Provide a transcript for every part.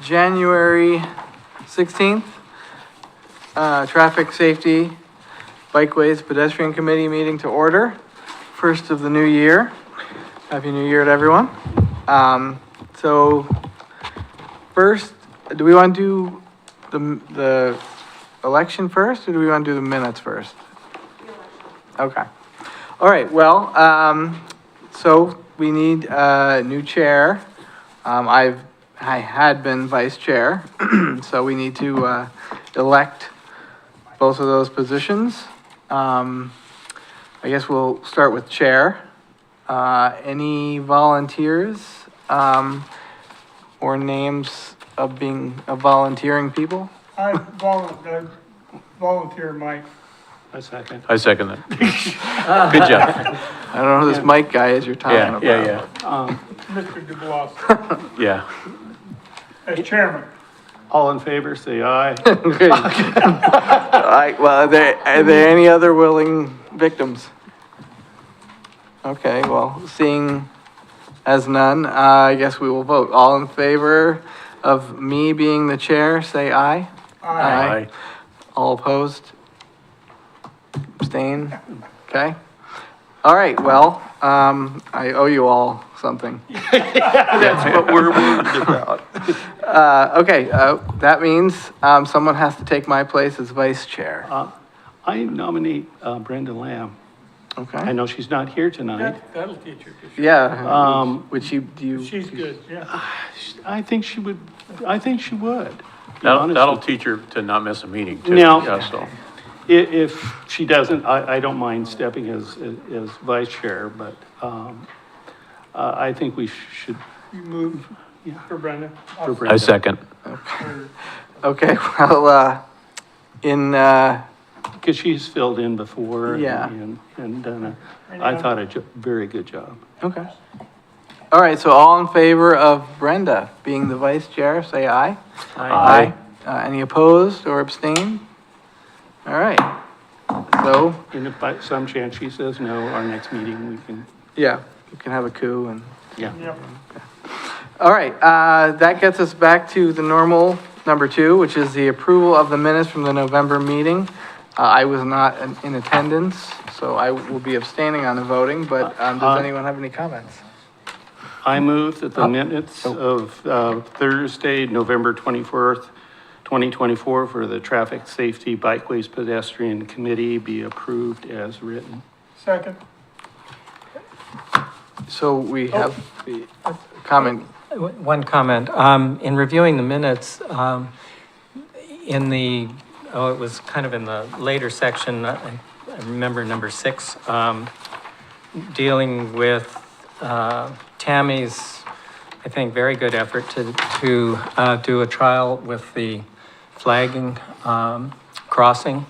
January 16th, Traffic Safety Bikeways Pedestrian Committee meeting to order. First of the new year. Happy New Year to everyone. So first, do we want to do the election first, or do we want to do the minutes first? Okay. All right, well, so we need a new chair. I had been vice chair, so we need to elect both of those positions. I guess we'll start with chair. Any volunteers or names of volunteering people? I volunteer, Mike. I second. I second that. Good job. I don't know who this Mike guy is you're talking about. Yeah. Mr. DuBois, Yeah. as chairman. All in favor, say aye. Okay. All right, well, are there any other willing victims? Okay, well, seeing as none, I guess we will vote. All in favor of me being the chair, say aye. Aye. All opposed? Abstain? Okay. All right, well, I owe you all something. That's what we're worried about. Okay, that means, someone has to take my place as vice chair. I nominate Brenda Lamb. I Okay? know she's not here tonight. That'll teach her. Yeah. Would you, do you? She's good, yeah. I think she would, to be That'll honest. teach her to not miss a meeting too. No. Yeah, so. If she doesn't, I don't mind stepping as vice chair, but I think we should, You move for Brenda. for Brenda. I second. Okay, well, Because she's filled in before. Yeah. And done I thought a very good job. okay. All right, so all in favor of Brenda being the vice chair, say aye. Aye. Any opposed or abstain? All right, so, And if by some chance she says no, our next meeting, we can, yeah, you can have a coup and, yeah. Yep. all right, that gets us back to the normal number 2, which is the approval of the minutes from the November meeting. I was not in attendance, so I will be abstaining on the voting, but does anyone have any comments? I move that the minutes of Thursday, November 24th, 2024 for the Traffic Safety Bikeways Pedestrian Committee be approved as written. Second. So we have the comment. One comment. In reviewing the minutes, it was kind of in the later section, I remember number 6, dealing with Tammy's, I think, very good effort to do a trial with the flagging crossing.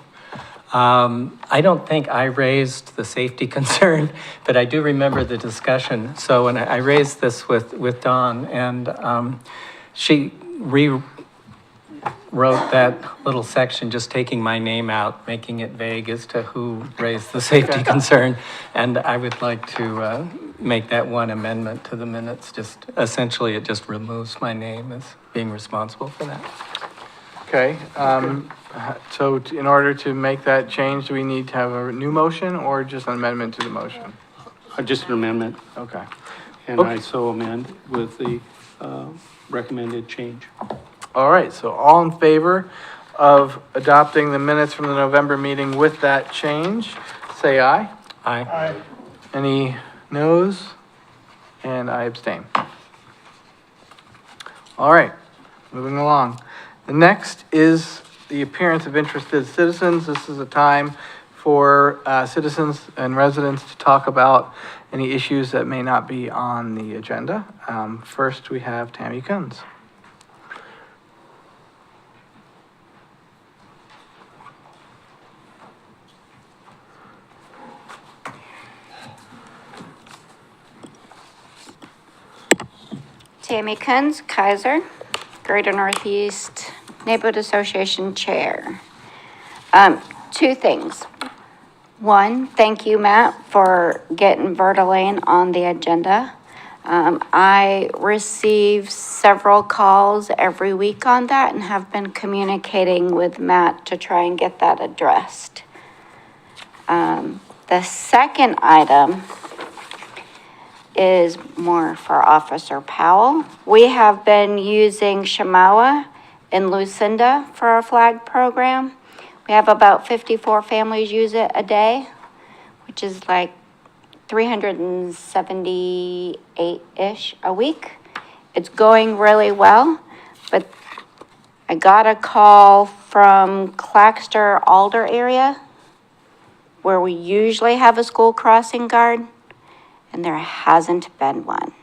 I don't think I raised the safety concern, but I do remember the discussion. So when I raised this with Dawn, and she rewrote that little section, just taking my name out, making it vague as to who raised the safety concern. And I would like to make that one amendment to the minutes. Just essentially, it just removes my name as being responsible for that. Okay, so in order to make that change, do we need to have a new motion or just an amendment to the motion? Just an amendment, Okay. and I so amend with the recommended change. All right, so all in favor of adopting the minutes from the November meeting with that change, say aye. Aye. Aye. Any noes? And I abstain. All right, moving along. The next is the appearance of interested citizens. This is a time for citizens and residents to talk about any issues that may not be on the agenda. First, we have Tammy Kunz. Tammy Kunz, Kaiser, Greater Northeast Neighborhood Association Chair. 2 things. One, thank you, Matt, for getting Verta Lane on the agenda. I receive several calls every week on that and have been communicating with Matt to try and get that addressed. The second item is more for Officer Powell. We have been using Shamawa and Lucinda for our flag program. We have about 54 families use it a day, which is like 378-ish a week. It's going really well, but I got a call from Claxter Alder area where we usually have a school crossing guard, and there hasn't been one.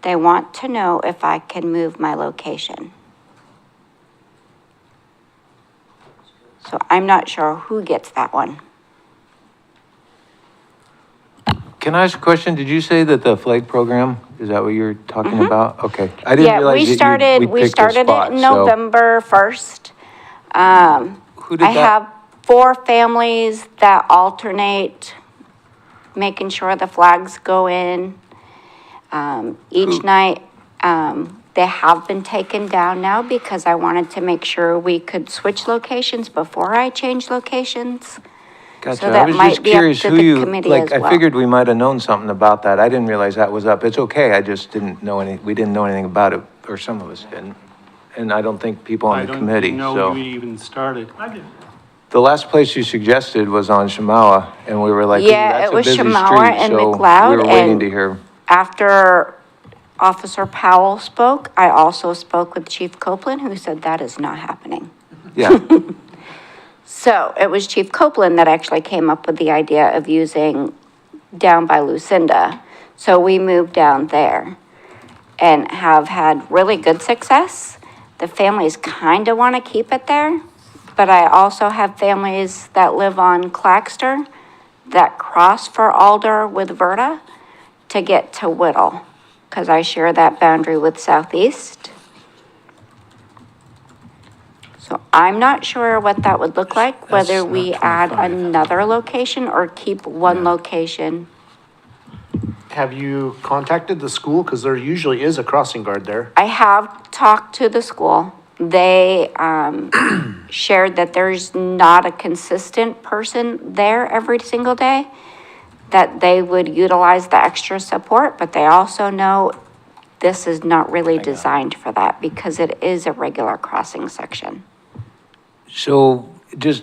They want to know if I can move my location. So I'm not sure who gets that one. Can I ask a question? Did you say that the flag program, is that what you're talking about? Okay. I didn't realize that we picked a spot, it in so- November 1st. Who did I that? have 4 families that alternate, making sure the flags go in. Each night, they have been taken down now because I wanted to make sure we could switch locations before I change locations. Gotcha. So I that was might just be up curious to who the you, committee like, as I well. figured we might have known something about that. I didn't realize that was up. It's okay. I just didn't know we didn't know anything about it, or some of us didn't. And I don't think people on the committee, I don't so. know we even started. I did. The last place you suggested was on Shamawa, and we were like, ooh, Yeah, that's it a was busy Shamawa street, and so McLeod, we were waiting and- to hear. After Officer Powell spoke, I also spoke with Chief Copeland, who said that is not happening. Yeah, So it was Chief Copeland that actually came up with the idea of using down by Lucinda. So we moved down there and have had really good success. The families kind of want to keep it there, but I also have families that live on Claxter that cross for Alder with Verta to get to Whittle, because I share that boundary with Southeast. So I'm not sure what that would look like, whether we add another location or keep one location. Have you contacted the school? Because there usually is a crossing guard there. I have talked to the school. They shared that there's not a consistent person there every single day, that they would utilize the extra support, but they also know this is not really designed for that because it is a regular crossing section. so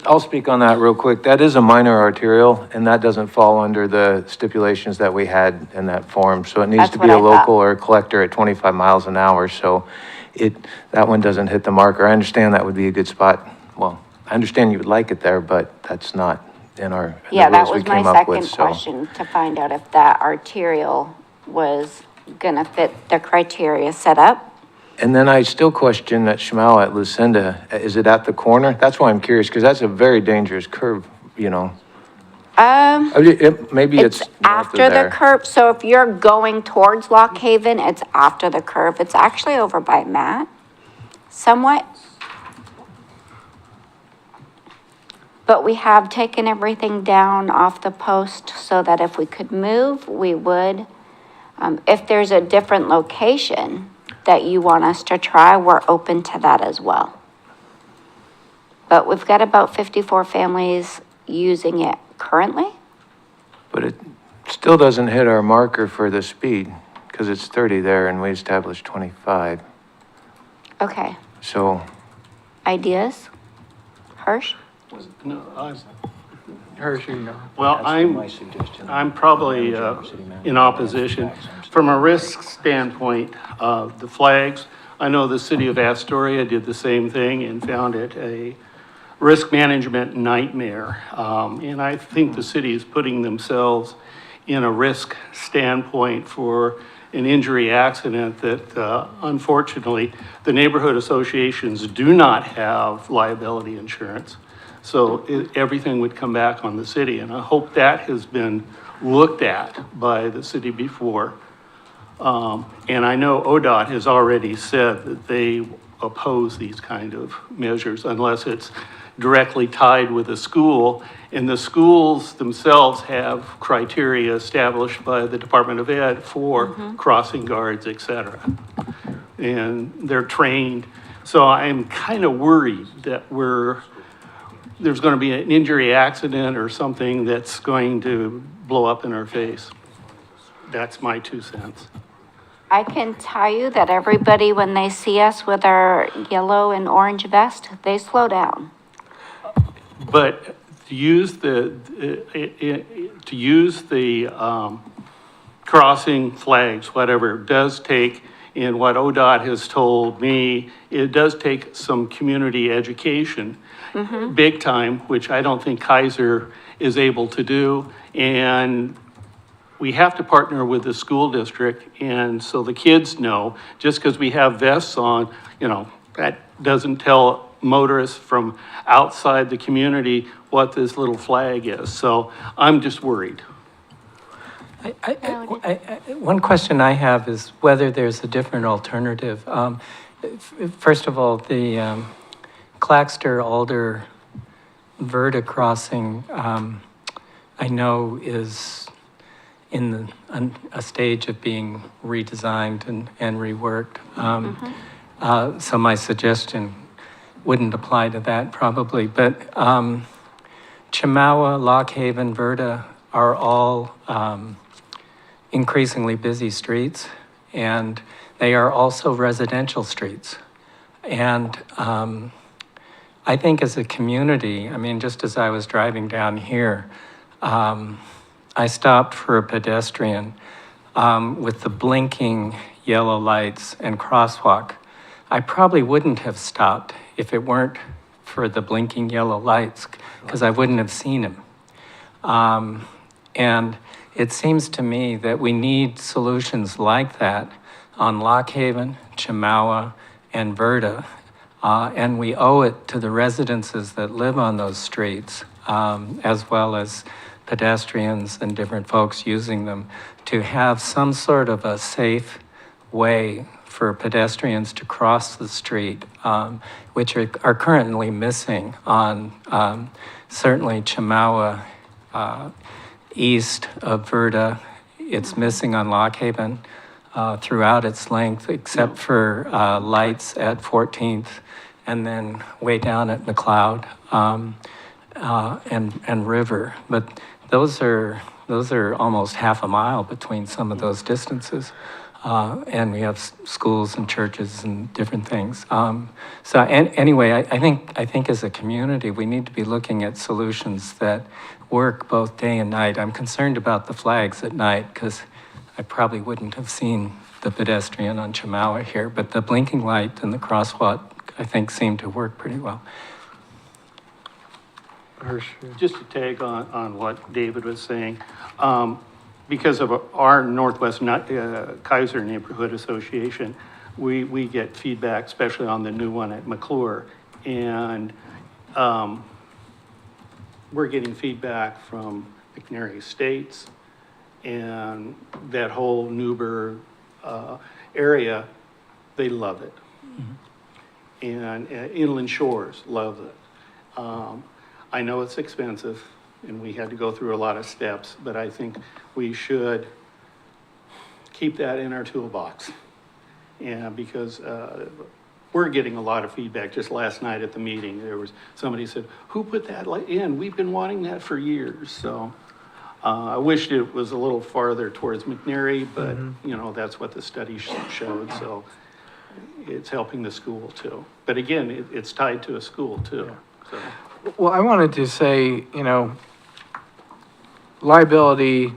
I'll speak on that real quick. That is a minor arterial, and that doesn't fall under the stipulations that we had in that form. So it needs That's to what be a I thought. local or a collector at 25 miles an hour, so that one doesn't hit the marker. I understand that would be a good spot. Well, I understand you would like it there, but that's not in the Yeah, that rules we was my came up with, second so. question, to find out if that arterial was gonna fit the criteria set up. And then I still question that Schmau at Lucinda, is it at the corner? That's why I'm curious, because that's a very dangerous curve, you know. Maybe it's It's north of after the there. curve, so if you're going towards Lock Haven, it's after the curve. It's actually over by Matt, somewhat. But we have taken everything down off the post so that if we could move, we would. If there's a different location that you want us to try, we're open to that as well. But we've got about 54 families using it currently. But it still doesn't hit our marker for the speed, because it's 30 there and we established 25. Okay, So, ideas? Hirsch? No, Hirsch, you know. Well, I'm probably in opposition. From a risk standpoint, the flags, I know the city of Astoria did the same thing and found it a risk management nightmare. And I think the city is putting themselves in a risk standpoint for an injury accident that unfortunately, the neighborhood associations do not have liability insurance. So everything would come back on the city, and I hope that has been looked at by the city before. And I know ODOT has already said that they oppose these kind of measures unless it's directly tied with a school. And the schools themselves have criteria established by the Department of Ed for crossing guards, et cetera. And they're trained. So I'm kind of worried that there's going to be an injury accident or something that's going to blow up in our face. That's my 2 cents. I can tell you that everybody, when they see us with our yellow and orange vest, they slow down. But to use the crossing flags, whatever, does take, in what ODOT has told me, it does take some community education, big time, which I don't think Kaiser is able to do. And we have to partner with the school district, and so the kids know, just because we have vests on, that doesn't tell motorists from outside the community what this little flag is. So I'm just worried. One question I have is whether there's a different alternative. First of all, the Claxter-Alder Verda crossing, I know is in a stage of being redesigned and reworked. So my suggestion wouldn't apply to that probably, but Chemawa, Lock Haven, Verda are all increasingly busy streets, and they are also residential streets. And I think as a community, I mean, just as I was driving down here, I stopped for a pedestrian with the blinking yellow lights and crosswalk. I probably wouldn't have stopped if it weren't for the blinking yellow lights, because I wouldn't have seen him. And it seems to me that we need solutions like that on Lock Haven, Chemawa, and Verda, and we owe it to the residences that live on those streets, as well as pedestrians and different folks using them, to have some sort of a safe way for pedestrians to cross the street, which are currently missing on certainly Chemawa east of Verda. It's missing on Lock Haven throughout its length, except for lights at 14th and then way down at McLeod and River. But those are almost half a mile between some of those distances. And we have schools and churches and different things. Anyway, I think as a community, we need to be looking at solutions that work both day and night. I'm concerned about the flags at night because I probably wouldn't have seen the pedestrian on Chemawa here, but the blinking light and the crosswalk, I think, seem to work pretty well. Just to tag on what David was saying, because of our Northwest Kaiser Neighborhood Association, we get feedback, especially on the new one at McClure. And we're getting feedback from McNary Estates and that whole Newburgh area. They love it. And Inland Shores love it. I know it's expensive and we had to go through a lot of steps, but I think we should keep that in our toolbox. And because we're getting a lot of feedback. Just last night at the meeting, there was somebody said, "Who put that in? We've been wanting that for years." So I wished it was a little farther towards McNary, but that's what the study showed. So it's helping the school too. But again, it's tied to a school too. So. Well, I wanted to say, liability,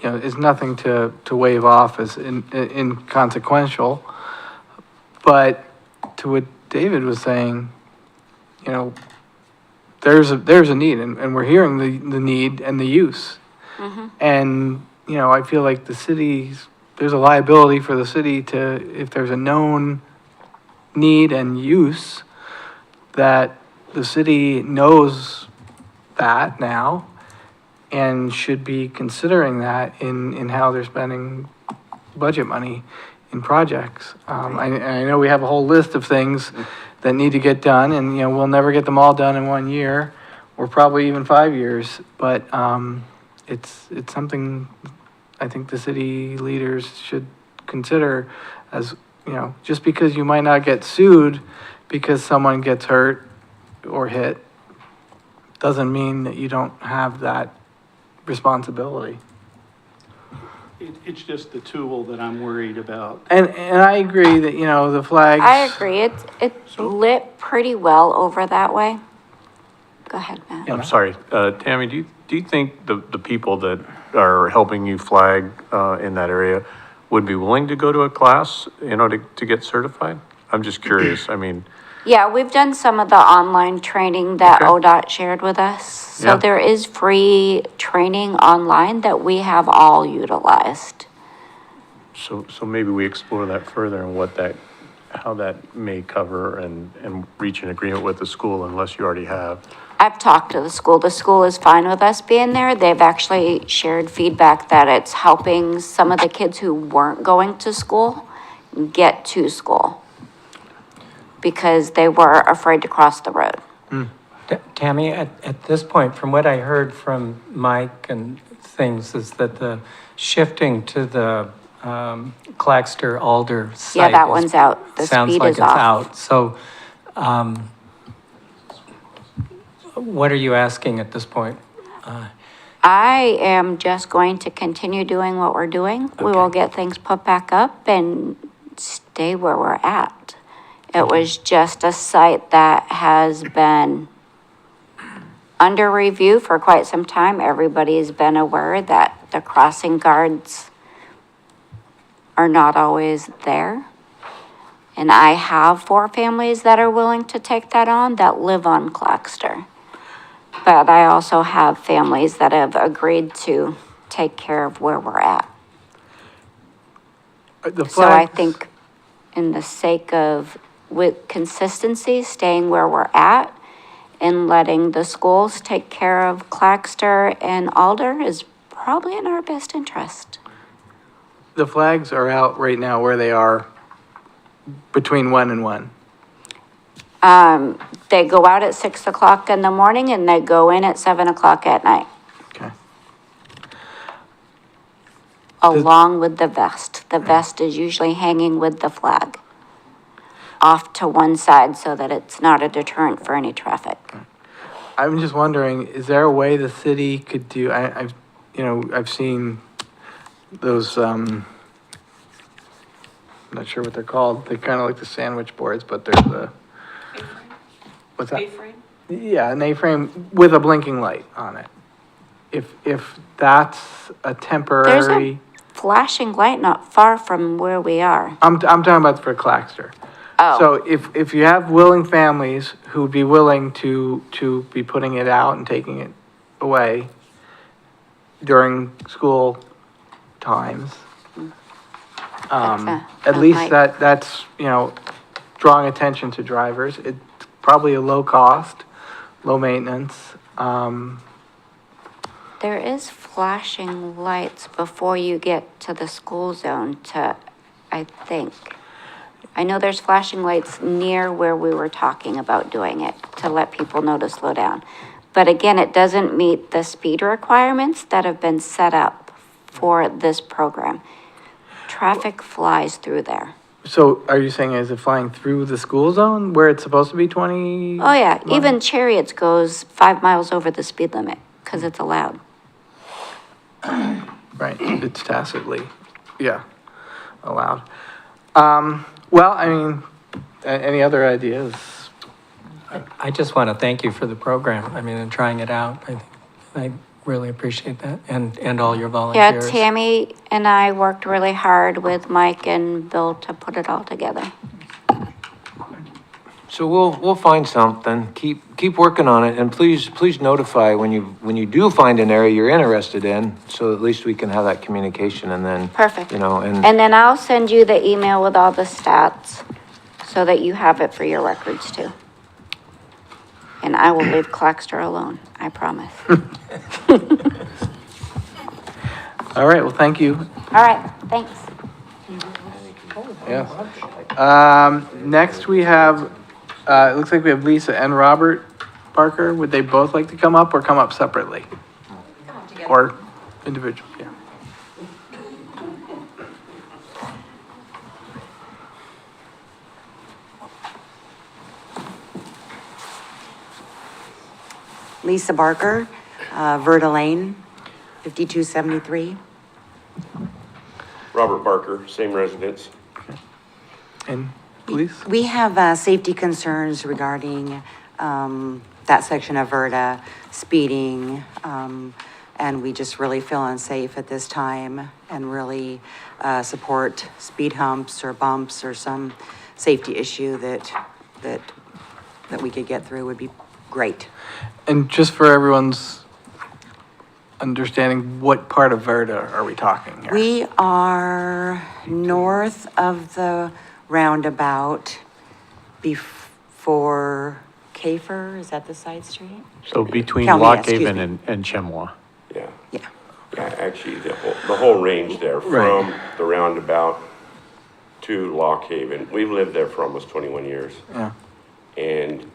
is nothing to wave off as inconsequential. But to what David was saying, there's a need, and we're hearing the need and the use. And, I feel like there's a liability for the city to, if there's a known need and use, that the city knows that now and should be considering that in how they're spending budget money in projects. I know we have a whole list of things that need to get done, and, we'll never get them all done in 1 year, or probably even 5 years, but, it's something I think the city leaders should consider as, just because you might not get sued because someone gets hurt or hit, doesn't mean that you don't have that responsibility. It's just the tool that I'm worried about. And I agree that, the flags. I agree, it's lit pretty well over that way. Go ahead, Matt. I'm sorry, Tammy, do you think the people that are helping you flag in that area would be willing to go to a class, to get certified? I'm just curious, I mean, Yeah, we've done some of the online training that Okay. ODOT shared with us. So Yeah. there is free training online that we have all utilized. so maybe we explore that further and how that may cover and reach an agreement with the school unless you already have. I've talked to the school. The school is fine with us being there. They've actually shared feedback that it's helping some of the kids who weren't going to school get to school because they were afraid to cross the road. Tammy, at this point, from what I heard from Mike and things, is that the shifting to the Claxter Alder site. Yeah, that one's out. The sounds speed like is it's off. out. So, what are you asking at this point? I am just going to continue doing what we're doing. We will Okay. get things put back up and stay where we're at. It was just a site that has been under review for quite some time. Everybody's been aware that the crossing guards are not always there. And I have 4 families that are willing to take that on that live on Claxter. But I also have families that have agreed to take care of where we're at. The So I flags- think in the sake of, with consistency, staying where we're at and letting the schools take care of Claxter and Alder is probably in our best interest. The flags are out right now where they are between 1 and 1. They go out at 6 o'clock in the morning and they go in at 7 o'clock at night, Okay. along with the vest. The vest is usually hanging with the flag off to one side so that it's not a deterrent for any traffic. I'm just wondering, is there a way the city could do, I've seen those, I'm not sure what they're called. They're kind of like the sandwich boards, but they're the, what's that? A-frame? Yeah, an A-frame with a blinking light on it. If that's a There's temporary, a flashing light not far from where we are. I'm talking about for Claxter. Oh, So if you have willing families who would be willing to be putting it out and taking it away during school times, That at least might- that's, drawing attention to drivers. It's probably a low cost, low maintenance. there is flashing lights before you get to the school zone I think. I know there's flashing lights near where we were talking about doing it to let people know to slow down. But again, it doesn't meet the speed requirements that have been set up for this program. Traffic flies through there. So are you saying, is it flying through the school zone where it's supposed to be 20? Oh yeah, miles? even Chariots goes 5 miles over the speed limit because it's allowed. Right, it's tacitly, allowed. Well, any other ideas? I just want to thank you for the program, and trying it out. I really appreciate that, and all your Yeah, volunteers. Tammy and I worked really hard with Mike and Bill to put it all together. So we'll find something. Keep working on it, and please notify when you do find an area you're interested in, so at least we can have that communication, and then. Perfect. And And then I'll send you the email with all the stats so that you have it for your records too. And I will leave Claxter alone, I promise. All right, well, thank you. All right, thanks. Yes. Next we have, it looks like we have Lisa and Robert Parker. Would they both like to come up or come up separately? Or individual, yeah. Lisa Barker, Verda Lane, 5273. Robert Barker, same residence. And please? We have safety concerns regarding that section of Verda, speeding, and we just really feel unsafe at this time and really support speed humps or bumps or some safety issue that we could get through would be great. And just for everyone's understanding, what part of Verda are we talking here? We are north of the roundabout before Kafer, is that the side street? So between Tell me, Lock excuse Haven me. and Chemwa. Yeah. Yeah. Yeah, actually, the whole range there, Right. from the roundabout to Lock Haven. We've lived there for almost 21 years. Yeah. And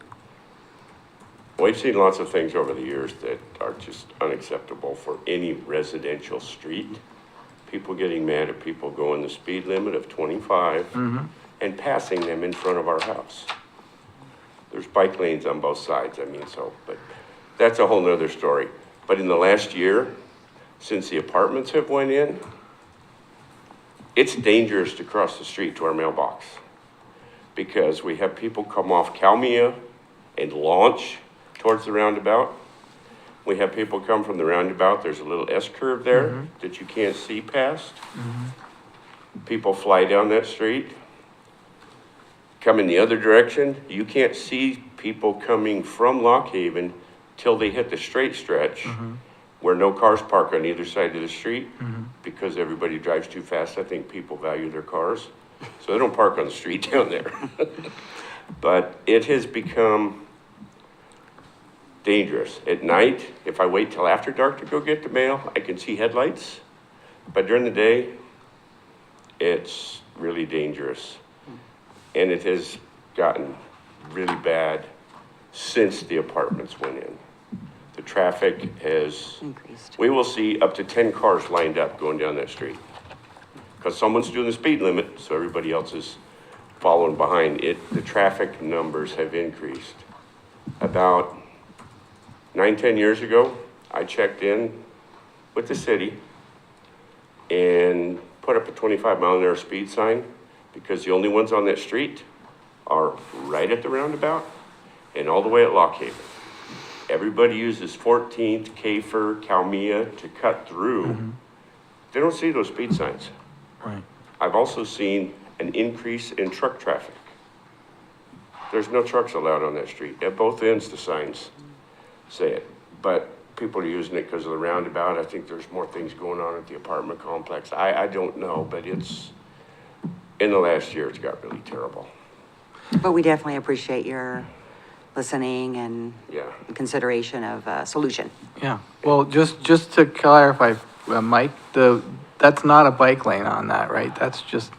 we've seen lots of things over the years that are just unacceptable for any residential street. People getting mad at people going the speed limit of 25 and passing them in front of our house. There's bike lanes on both sides, but that's a whole nother story. But in the last year, since the apartments have went in, it's dangerous to cross the street to our mailbox because we have people come off Calmia and launch towards the roundabout. We have people come from the roundabout. There's a little S-curve there that you can't see past. People fly down that street, come in the other direction. You can't see people coming from Lock Haven till they hit the straight stretch where no cars park on either side of the street because everybody drives too fast. I think people value their cars, so they don't park on the street down there. But it has become dangerous. At night, if I wait till after dark to go get the mail, I can see headlights. But during the day, it's really dangerous. And it has gotten really bad since the apartments went in. The traffic has Increased. We will see up to 10 cars lined up going down that street. Because someone's doing the speed limit, so everybody else is following behind it. The traffic numbers have increased. About 9-10 years ago, I checked in with the city and put up a 25-mile-an-hour speed sign because the only ones on that street are right at the roundabout and all the way at Lock Haven. Everybody uses 14th, Kafer, Calmia to cut through. They don't see those speed signs. Right. I've also seen an increase in truck traffic. There's no trucks allowed on that street. At both ends, the signs say it. But people are using it because of the roundabout. I think there's more things going on at the apartment complex. I don't know, but it's, in the last year, it's got really terrible. But we definitely appreciate your listening and Yeah. consideration of a solution. Yeah, well, just to clarify, Mike, that's not a bike lane on that, right? That's just,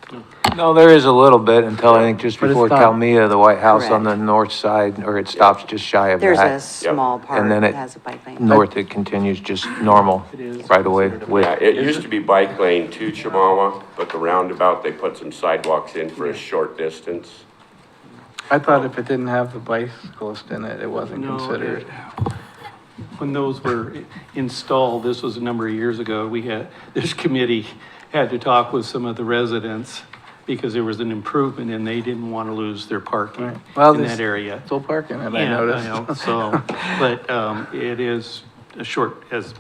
No, there is a little bit until I think just But it's before not- Calmia, the White House on Correct. the north side, or it stops just shy of There's a that. small part And then that it, has a bike lane. north it continues just normal, right away Yeah, with, it used to be bike lane to Chemawa, but the roundabout, they put some sidewalks in for a short distance. I thought if it didn't have the bicyclist in it, it wasn't considered. When those were installed, this was a number of years ago, this committee had to talk with some of the residents because there was an improvement and they didn't want to lose their parking Right. Well, in there's that area. Still parking it, I Yeah, noticed. know, so, but it is a short, as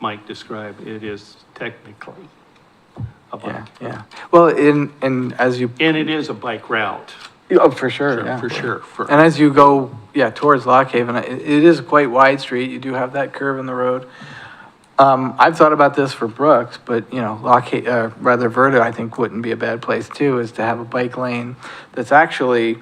Mike described, it is technically a Yeah, bike. yeah. Well, and as you, And it is a bike route, oh, for sure, yeah. for sure. And as you go, towards Lock Haven, it is a quite wide street. You do have that curve in the road. I've thought about this for Brooks, but, rather Verda, I think wouldn't be a bad place too, is to have a bike lane that's actually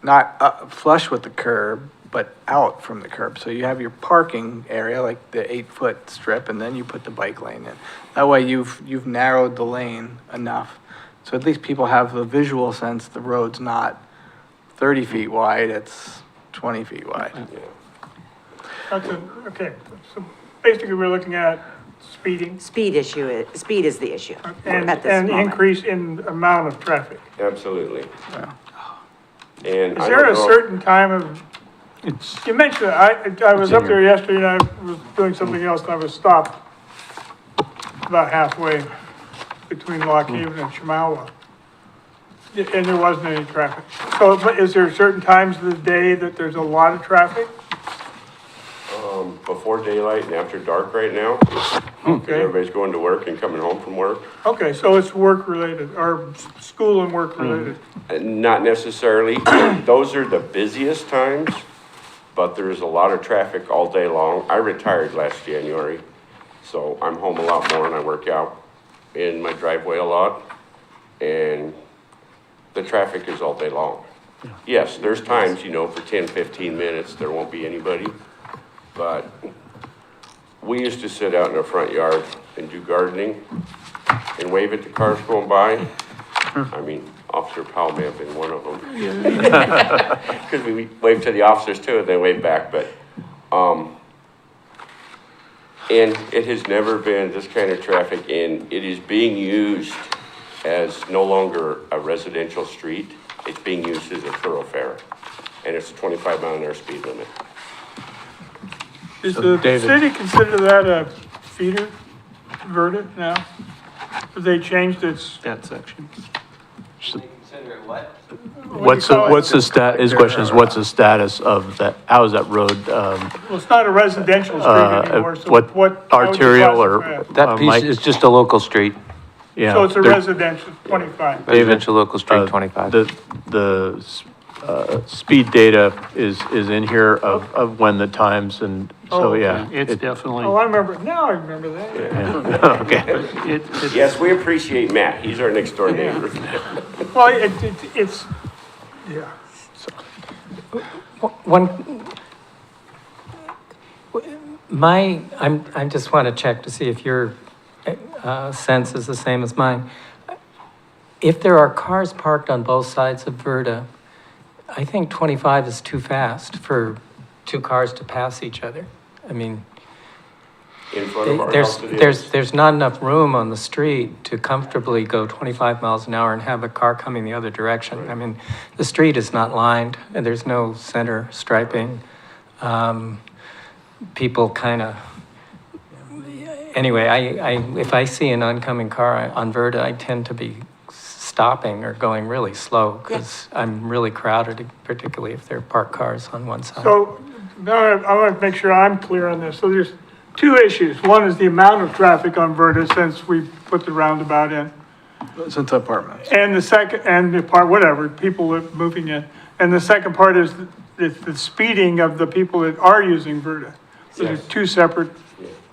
not flush with the curb, but out from the curb. So you have your parking area, like the 8-foot strip, and then you put the bike lane in. That way you've narrowed the lane enough So at least people have the visual sense the road's not 30 feet wide, it's 20 feet wide. Okay, so basically we're looking at speeding Speed is the issue and, at this and moment. increase in amount of traffic. Absolutely. Yeah. And Is I there don't a know- certain time of, you mentioned, I was up there yesterday and I was doing something else and I was stopped about halfway between Lock Haven and Chemawa. And there wasn't any traffic. So, but is there certain times of the day that there's a lot of traffic? Before daylight and after dark right now, 'cause Okay, everybody's going to work and coming home from work. okay, so it's work related, or school and work related. Not necessarily. Those are the busiest times, but there's a lot of traffic all day long. I retired last January, so I'm home a lot more and I work out in my driveway a lot. And the traffic is all day long. Yes, there's times, for 10, 15 minutes, there won't be anybody. But we used to sit out in our front yard and do gardening and wave at the cars going by. I mean, Officer Powell may have been one of them. Because we waved to the officers too, and they waved back, but, and it has never been this kind of traffic, and it is being used as no longer a residential street. It's being used as a thoroughfare, and it's a 25-mile-an-hour speed limit. Is the David. city consider that a feeder verdict now? Have they changed its? That section. What's the his question is, what's the status of that, how is that road, Well, it's not a residential street anymore, so what, what? how would you arterial or? classify it? That piece Mike? is just a local street, Yeah. So it's a there- residential, 25. residential local uh, street, 25. The speed data is in here of when the times and, Oh, so, okay. yeah. It's it- definitely, Oh, I remember, now I remember that. Okay. it's Yes, we appreciate Matt. He's our next door neighbor. Well, it's, yeah. I just want to check to see if your sense is the same as mine. If there are cars parked on both sides of Verda, I think 25 is too fast for two cars to pass each other. I mean, In front of our house it is. there's not enough room on the street to comfortably go 25 miles an hour and have a car coming the other direction. I mean, the street is not lined, and there's no center striping. People kind of, anyway, if I see an oncoming car on Verda, I tend to be stopping or going really slow, because I'm really crowded, particularly if there are parked cars on one side. So, now I want to make sure I'm clear on this. So there's two issues. One is the amount of traffic on Verda since we put the roundabout in. Since apartments. And the second, and the part, whatever, people are moving in. And the second part is the speeding of the people that are using Verda. So Yes. there's two separate,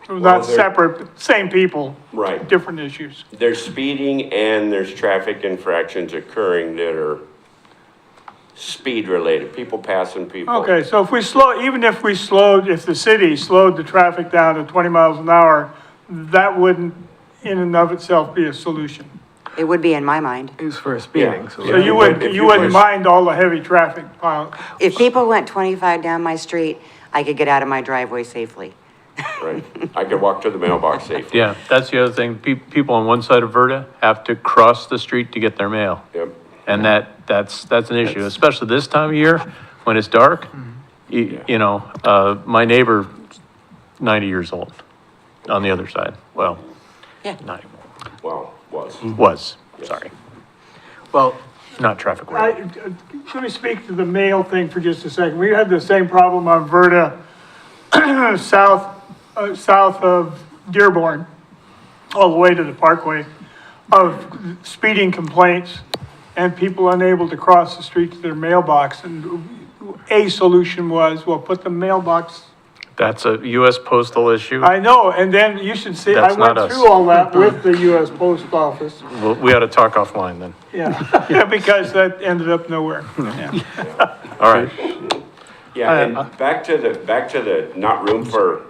Well, not they're- separate, but same people, Right. different issues. There's speeding and there's traffic infractions occurring that are speed related, people passing people. Okay, so if we slow, even if we slowed, if the city slowed the traffic down to 20 miles an hour, that wouldn't in and of itself be a solution. It would be in my mind. It's for speeding, Yeah. so. So you If wouldn't, you you wouldn't push- mind all the heavy traffic pile. If people went 25 down my street, I could get out of my driveway safely. Right, I could walk to the mailbox safely. Yeah, that's the other thing. People on one side of Verda have to cross the street to get their mail. Yep, And that's an issue, especially this time of year when it's dark. My neighbor, 90 years old on the other side. Well, Yeah. not anymore. well, Was, sorry. Well, Not traffic related. Let me speak to the mail thing for just a second. We had the same problem on Verda, south of Dearborn, all the way to the Parkway, of speeding complaints and people unable to cross the street to their mailbox. And a solution was, well, put the mailbox, That's a US postal issue. I know, and then you should see, I That's not went us. through all that with the US Post Office. We ought to talk offline then. Yeah, because that ended up nowhere. Yeah. All right. yeah, and back to the not room for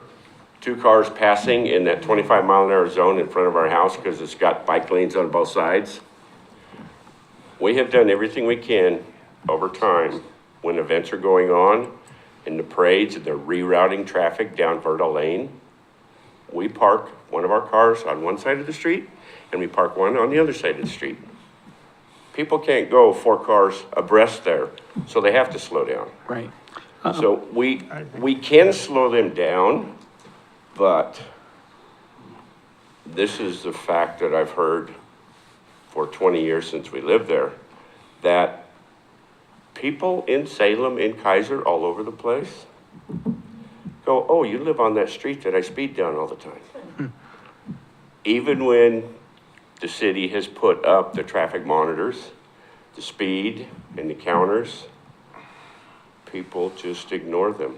two cars passing in that 25-mile-an-hour zone in front of our house, because it's got bike lanes on both sides. We have done everything we can over time when events are going on, in the parades, they're rerouting traffic down Verda Lane. We park one of our cars on one side of the street and we park one on the other side of the street. People can't go 4 cars abreast there, so they have to slow down. Right. So we can slow them down, but this is the fact that I've heard for 20 years since we lived there, that people in Salem, in Kaiser, all over the place, go, oh, you live on that street that I speed down all the time. Even when the city has put up the traffic monitors, the speed and the counters, people just ignore them.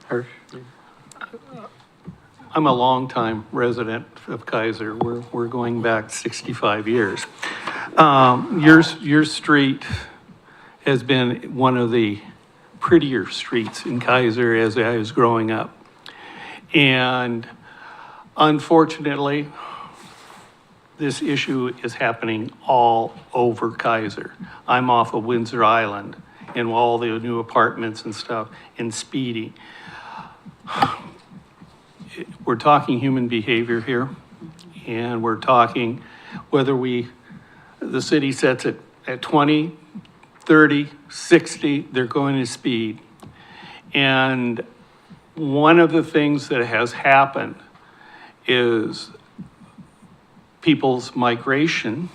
Hirsch? I'm a longtime resident of Kaiser. We're going back 65 years. Your street has been one of the prettier streets in Kaiser as I was growing up. And unfortunately, this issue is happening all over Kaiser. I'm off of Windsor Island and all the new apartments and stuff and speeding. We're talking human behavior here, and we're talking whether the city sets it at 20, 30, 60, they're going to speed. And one of the things that has happened is people's migration.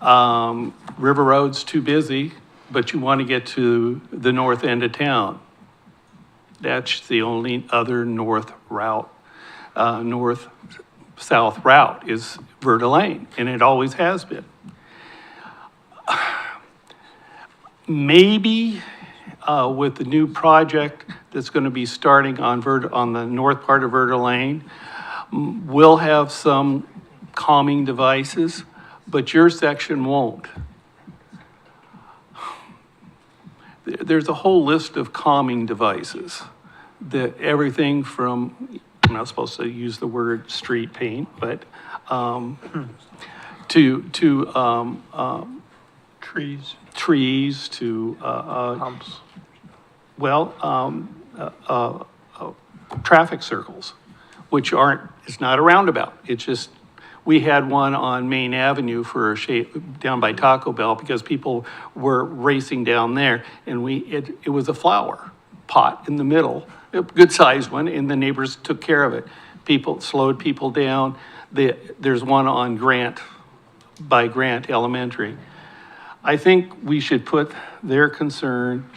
River Road's too busy, but you want to get to the north end of town. That's the only other north-south route is Verda Lane, and it always has been. Maybe with the new project that's going to be starting on the north part of Verda Lane, we'll have some calming devices, but your section won't. There's a whole list of calming devices that everything from, I'm not supposed to use the word street paint, but trees to Humps. traffic circles, which it's not a roundabout. It's just, we had one on Main Avenue for a shape down by Taco Bell because people were racing down there, and it was a flower pot in the middle, a good sized one, and the neighbors took care of it. People slowed people down. There's one on by Grant Elementary. I think we should put their concern,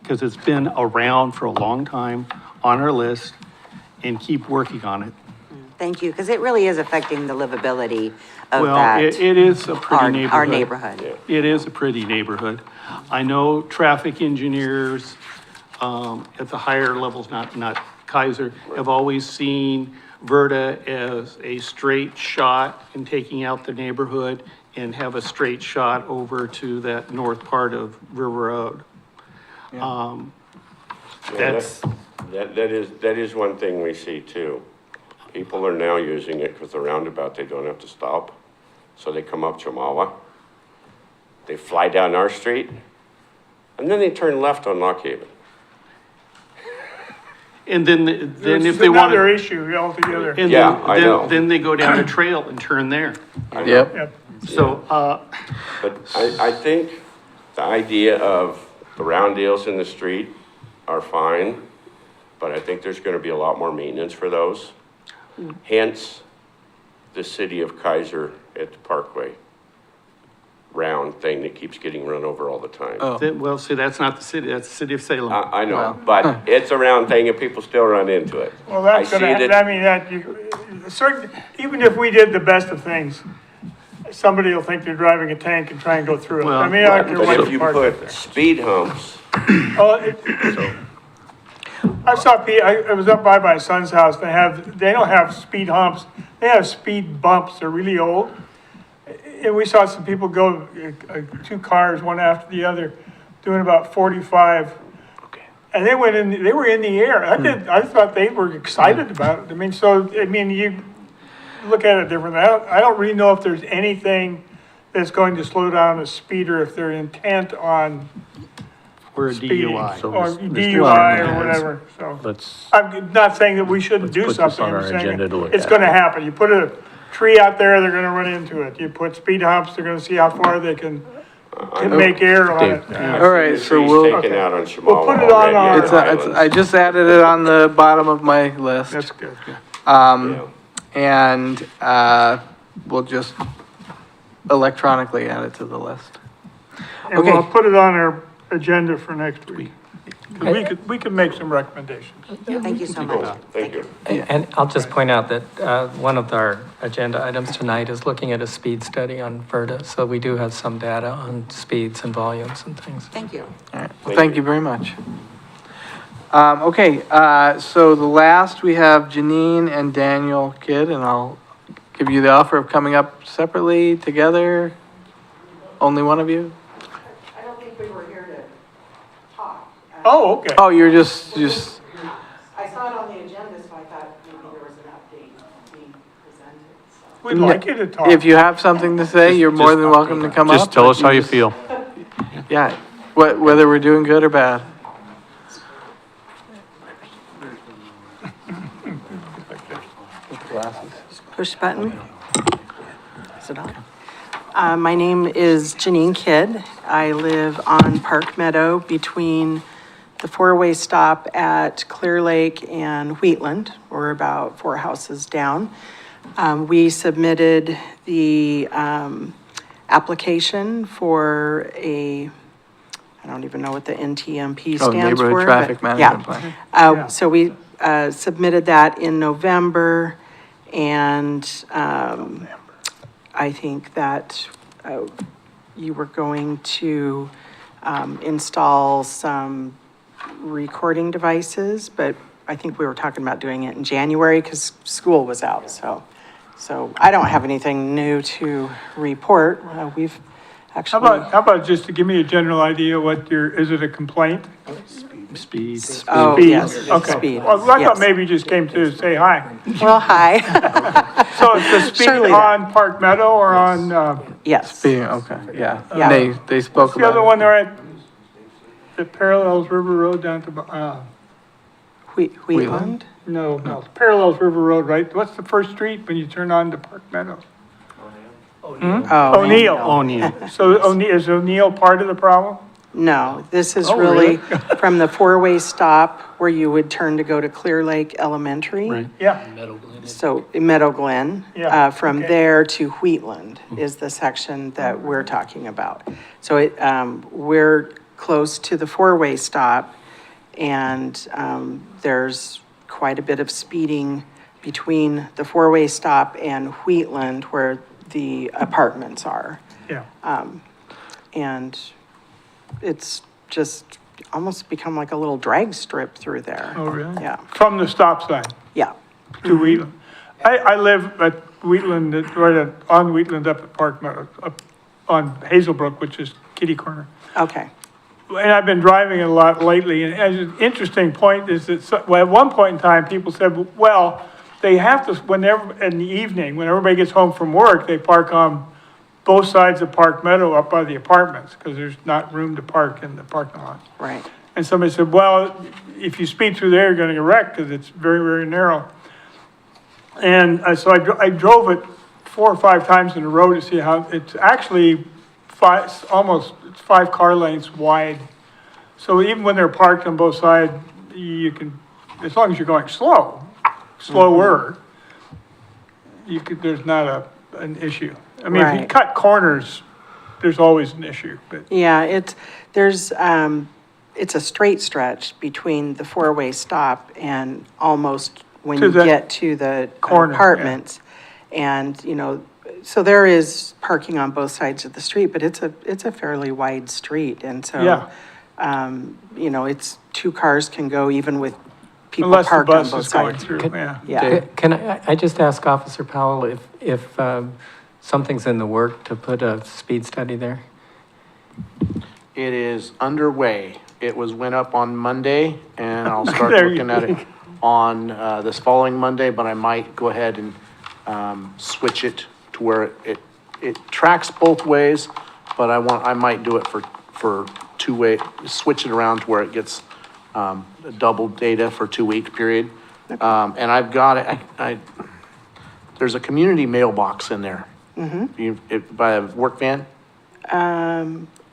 because it's been around for a long time, on our list and keep working on it. Thank you, because it really is affecting the livability of Well, that. it is a pretty neighborhood. Our neighborhood. It is a pretty neighborhood. I know traffic engineers at the higher levels, not Kaiser, have always seen Verda as a straight shot in taking out the neighborhood and have a straight shot over to that north part of River Road. Yeah, That's, that is one thing we see too. People are now using it because the roundabout, they don't have to stop. So they come up Chamawa, they fly down our street, and then they turn left on Lock Haven. and then if they want Another to. issue altogether. And Yeah, then- I know. Then they go down a trail and turn there. Yep. Yep. So, But I think the idea of the round deals in the street are fine, but I think there's gonna be a lot more maintenance for those. Hence, the city of Kaiser at the Parkway round thing that keeps getting run over all the time. Oh. well, see, that's not the city, that's the city of Salem. I know, Well. but it's a round thing and people still run into it. Well, that's I see gonna, that- I mean, even if we did the best of things, somebody will think they're driving a tank and try and go through it. I mean, I don't care But what if you part put there. speed humps, I was up by my son's house, they don't have speed humps, they have speed bumps, they're really old. And we saw some people go, 2 cars, one after the other, doing about 45. And they were in the air. I thought they were excited about it. I mean, look at it differently. I don't really know if there's anything that's going to slow down a speeder if they're intent on Or a speeding. DUI. So Or Mr. DUI Chairman, or whatever, so. Let's, I'm not saying that we shouldn't do Let's put this something. on I'm our saying agenda to look it's at. gonna happen. You put a tree out there, they're gonna run into it. You put speed humps, they're gonna see how far they can make air on it. All right, so Trees we'll, taken out on We'll Shamawa put it on already. it's, I just added it on the bottom of my list. That's good. And, we'll just electronically add it to the list. And we'll Okay. put it on our agenda for next week. 'Cause we could make some recommendations. Thank you so much. Thank you. And I'll just point out that one of our agenda items tonight is looking at a speed study on Verda. So we do have some data on speeds and volumes and things. Thank you. All right, well, thank you very much. Okay, so the last, we have Janine and Daniel Kidd, and I'll give you the offer of coming up separately, together. Only one of you? I don't think we were here to talk. Oh, okay. Oh, you're just, I saw it on the agenda, so I thought maybe there was an update being presented, so. We'd like you to talk. if you have something to say, you're more than welcome to come up. just tell but us how you just- feel. Yeah, whether we're doing good or bad. Push button. Is it on? My name is Janine Kidd. I live on Park Meadow between the four-way stop at Clear Lake and Wheatland. We're about 4 houses down. We submitted the application for I don't even know what the NTMP Oh, stands for. Neighborhood but- Traffic Management Plan. Yeah. So we submitted that in November, and I think that you were going to install some recording devices, but I think we were talking about doing it in January because school was out, so I don't have anything new to report. We've actually. How about just to give me a general idea what is it a complaint? Speed. Oh, Speed. yes, Okay. speed, Well, I thought yes. maybe you just came to say hi. Well, hi. So it's the speed Surely that. on Park Meadow or on, Yes. Being, okay, yeah. Yeah. They spoke what's the other about one there at, that parallels River Road down to, Wheatland? no, parallels River Road, right? What's the first street when you turn on to Park Meadow? Oh, O'Neill. O'Neill. So is O'Neill part of the problem? no, this is Oh, really really? from the four-way stop where you would turn to go to Clear Lake Elementary. Right. Yeah, So Meadow Glen. Yeah, From okay. there to Wheatland is the section that we're talking about. So we're close to the four-way stop, and there's quite a bit of speeding between the four-way stop and Wheatland where the apartments are. yeah. And it's just almost become like a little drag strip through there. Oh, really? Yeah, From the stop sign yeah. to Wheatland. I live at Wheatland, on Wheatland up at Park Meadow, up on Hazelbrook, which is kitty corner. Okay, And I've been driving it a lot lately, and as an interesting point is that, well, at one point in time, people said, well, they have to, whenever, in the evening, when everybody gets home from work, they park on both sides of Park Meadow up by the apartments, because there's not room to park in the parking lot. right. And somebody said, well, if you speed through there, you're gonna get wrecked, because it's very, very narrow. And so I drove it 4 or 5 times in a row to see how, it's actually it's 5 car lengths wide. So even when they're parked on both sides, you can, as long as you're going slower, there's not an issue. I mean, if you Right. cut corners, there's always an issue, but, Yeah, it's a straight stretch between the four-way stop and almost when To you the get to the corner, yeah. apartments. And, so there is parking on both sides of the street, but it's a fairly wide street. And so, Yeah. it's 2 cars can go even with people unless the parked on bus both is going sides. through, yeah. Yeah, Can I just ask Officer Powell if something's in the work to put a speed study there? It is underway. It went up on Monday, and I'll start There you looking at it on this following Monday, but I might go ahead and switch it to where it tracks both ways, but I might do it for two-way, switch it around to where it gets, double data for 2 week period. And I've got it, there's a community mailbox in there. By a work van?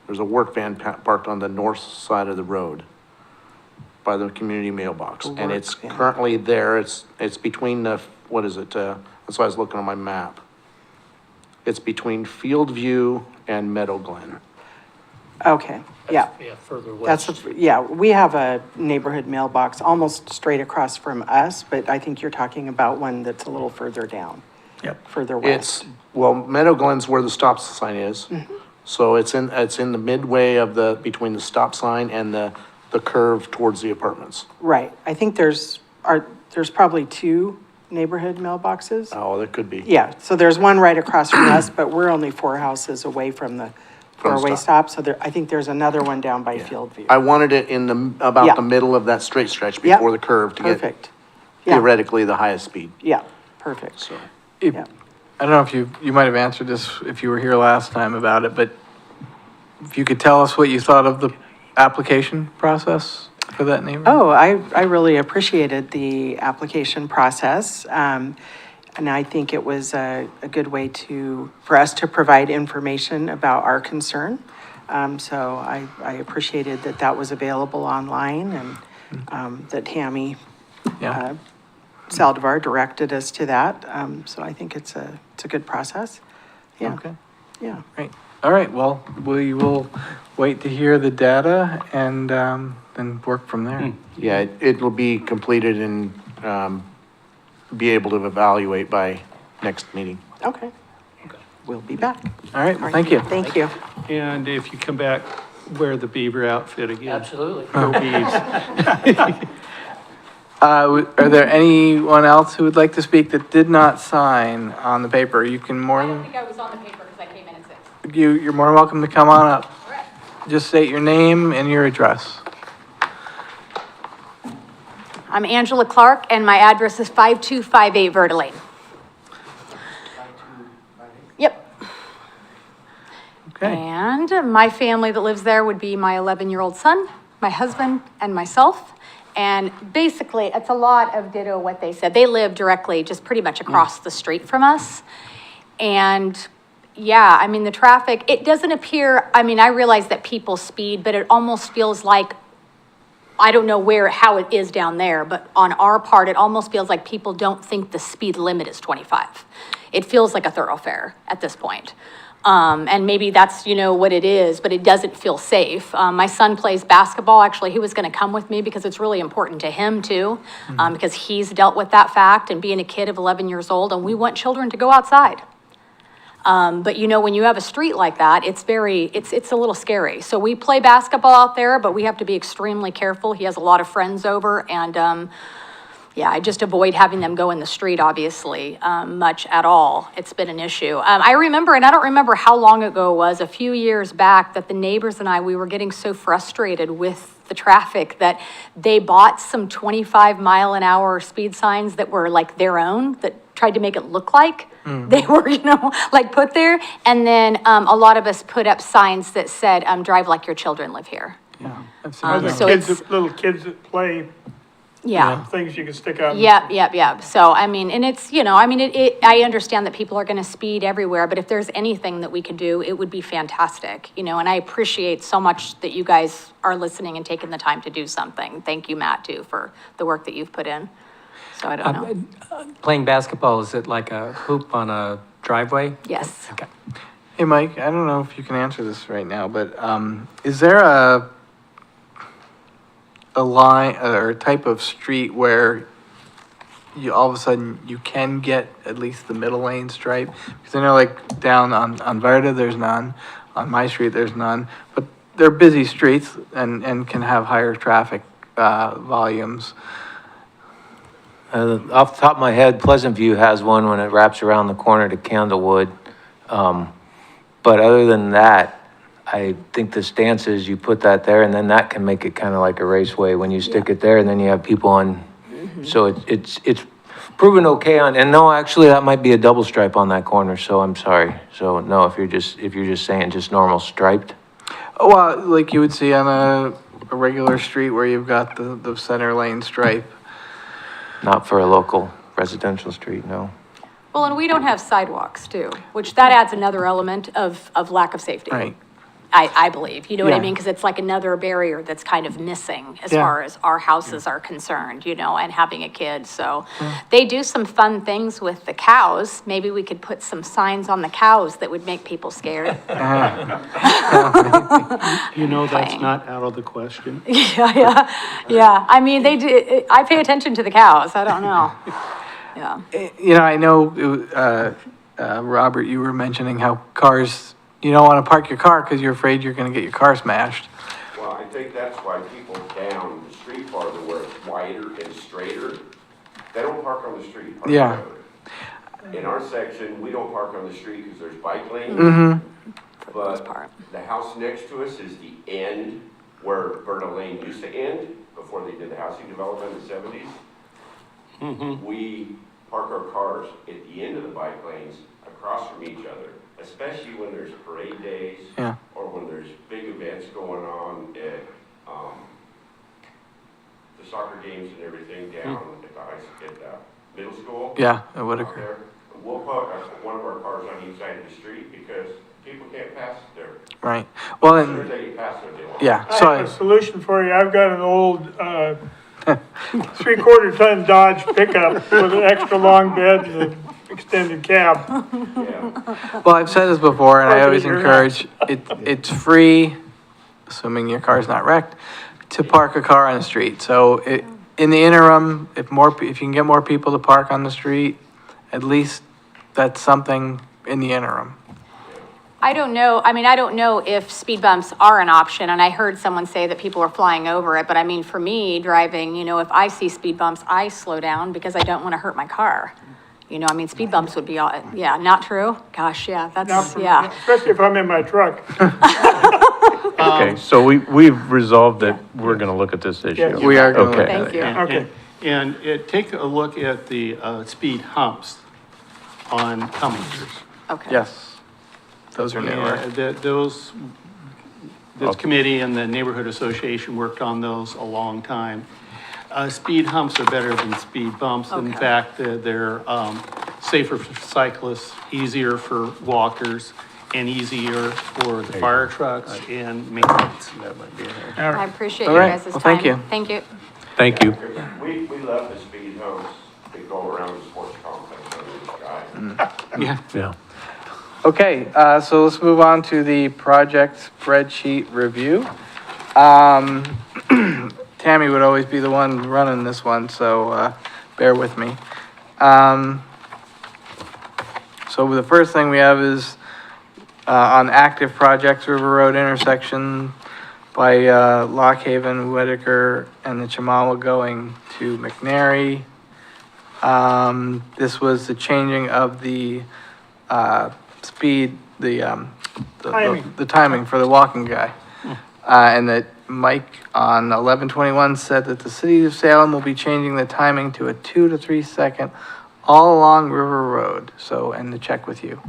There's a work van parked on the north side of the road by the community mailbox. And it's Work van. currently there. It's between the, what is it? That's why I was looking on my map. It's between Field View and Meadow Glen. Okay, yeah. Yeah, further That's, yeah, we have a neighborhood mailbox almost straight across from us, but I think you're talking about one that's a little further down. Yep. Further west. Well, Meadow Glen's where the stop sign is. So it's in the midway of between the stop sign and the curve towards the apartments. Right, I think there's probably 2 neighborhood mailboxes. Oh, there could be. Yeah, so there's one right across from us, but we're only 4 houses away from the From the four-way stop, so I think there's another one down by Fieldview. I wanted it in about Yeah. the middle of that straight stretch Yep. before the curve to get Perfect. Yeah, theoretically the highest speed, yeah, perfect. so. If, Yeah. I don't know if you might have answered this if you were here last time about it, but if you could tell us what you thought of the application process for that neighborhood? Oh, I really appreciated the application process. And I think it was a good way for us to provide information about our concern. So I appreciated that was available online and that Tammy Yeah, Saldivar directed us to that. So I think it's a good process. Yeah, okay, yeah. great. All right, well, we will wait to hear the data and then work from there. Yeah, it will be completed and be able to evaluate by next meeting. Okay. We'll be back. All right, well, thank you. Thank you. And if you come back, wear the beaver outfit again. Absolutely. Go Beavs. Are there anyone else who would like to speak that did not sign on the paper? You can more I don't than, think I was on the paper because I came in at 6. you're more than welcome to come on up. All right. Just state your name and your address. I'm Angela Clark, and my address is 5258 Verda Lane. Yep. Okay, And my family that lives there would be my 11-year-old son, my husband, and myself. And basically, it's a lot of ditto what they said. They live directly, just pretty much across the street from us. And yeah, I mean, the traffic, it doesn't appear, I mean, I realize that people speed, but it almost feels like, I don't know how it is down there, but on our part, it almost feels like people don't think the speed limit is 25. It feels like a thoroughfare at this point. And maybe that's, what it is, but it doesn't feel safe. My son plays basketball. Actually, he was going to come with me because it's really important to him too, because he's dealt with that fact and being a kid of 11 years old, and we want children to go outside. But when you have a street like that, it's a little scary. So we play basketball out there, but we have to be extremely careful. He has a lot of friends over, and yeah, I just avoid having them go in the street, obviously, much at all. It's been an issue. I remember, and I don't remember how long ago it was, a few years back, that the neighbors and we were getting so frustrated with the traffic that they bought some 25-mile-an-hour speed signs that were like their own, that tried to make it look like they were, like put there. And then a lot of us put up signs that said, drive like your children live here. yeah. I've seen Or the that. So kids, it's- little kids that play, Yeah. things you can stick out. Yep. So, I mean, and it's, I understand that people are going to speed everywhere, but if there's anything that we could do, it would be fantastic, and I appreciate so much that you guys are listening and taking the time to do something. Thank you, Matt, too, for the work that you've put in. So I don't know. Playing basketball, is it like a hoop on a driveway? Yes. Okay. Hey, Mike, I don't know if you can answer this right now, but is there a line or a type of street where all of a sudden you can get at least the middle lane stripe? Because I know like down on Varda, there's none. On my street, there's none. But they're busy streets and can have higher traffic volumes. Off the top of my head, Pleasant View has one when it wraps around the corner to Candlewood. But other than that, I think the stance is you put that there, and then that can make it kind of like a raceway when you stick it there, and then you have people on. So it's proven okay on, and no, actually, that might be a double stripe on that corner, so I'm sorry. So no, if you're just saying just normal striped, Well, like you would see on a regular street where you've got the center lane stripe. not for a local residential street, no. Well, and we don't have sidewalks too, which that adds another element of lack of safety. Right. I believe, you know what I Yeah. mean? Because it's like another barrier that's kind of missing as Yeah. far as our houses are concerned, you know, and having a kid, so. They do some fun things with the cows. Maybe we could put some signs on the cows that would make people scared. You know, that's Playing. not out of the question. Yeah. I mean, they do, I pay attention to the cows, I don't know. Yeah. You know, I know, Robert, you were mentioning how cars, you don't want to park your car because you're afraid you're going to get your car smashed. Well, I think that's why people down the street farther where it's wider and straighter, they don't park on the street. Park Yeah. on the road. In our section, we don't park on the street because there's bike lanes. For the most But part. the house next to us is the end where Berta Lane used to end before they did the housing development in the 70s. We park our cars at the end of the bike lanes across from each other, especially when there's parade days. Yeah. Or when there's big events going on at, the soccer games and everything down at the middle school. Yeah, it would Out occur. there. We'll park one of our cars on each side of the street because people can't pass there. Right. Well, As soon as and, they get past there, they won't. yeah, I so, have a solution for you. I've got an old, 3/4 ton Dodge pickup with an extra long bed and an extended cab. Yeah. well, I've said this before, and I Okay, always you're encourage, it's free, assuming your car's not wrecked, to park a car on the street. So in the interim, if you can get more people to park on the street, at least that's something in the interim. I don't know, I mean, I don't know if speed bumps are an option, and I heard someone say that people are flying over it, but I mean, for me, driving, you know, if I see speed bumps, I slow down because I don't want to hurt my car. You know, I mean, speed bumps would be, yeah, not true? Gosh, yeah, Not that's, for- yeah. Especially if I'm in my truck. Okay, so we've resolved that we're gonna look at this issue. Yes. We are gonna look Okay. at Thank it, you. yeah. Okay. And take a look at the speed humps on Cummings. Okay. Yes. Those are newer. Yeah, this committee and the neighborhood association worked on those a long time. Speed humps are better than speed bumps. In Okay. fact, they're safer for cyclists, easier for walkers, and easier for the fire trucks and maintenance. That might be it. I appreciate All you right. guys' time. Well, thank you. Thank you. Thank you. We love the speed humps that go around the sports complex under the sky. Yeah. Yeah. Okay, so let's move on to the project spreadsheet review. Tammy would always be the one running this one, so, bear with me. So the first thing we have is, on active projects, River Road intersection by, Lock Haven, Whitaker, and the Chamawa going to McNary. This was the changing of the, speed, Timing. the timing for the walking guy. And that Mike on 11/21 said that the city of Salem will be changing the timing to a 2 to 3 second all along River Road. So, and to check with you.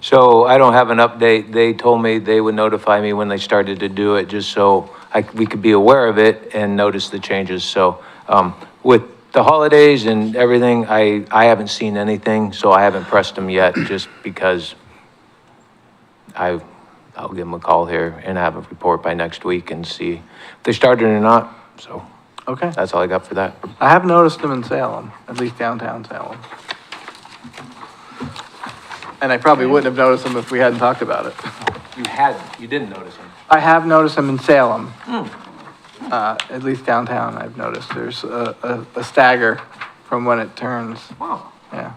So I don't have an update. They told me they would notify me when they started to do it, just so we could be aware of it and notice the changes. So, with the holidays and everything, I haven't seen anything, so I haven't pressed them yet, just because I'll give them a call here and have a report by next week and see if they started or not. So Okay. that's all I got for that. I have noticed them in Salem, at least downtown Salem. And I probably wouldn't have noticed them if we hadn't talked about it. You didn't notice them? I have noticed them in Salem. At least downtown, I've noticed there's a stagger from when it turns. Wow. Yeah.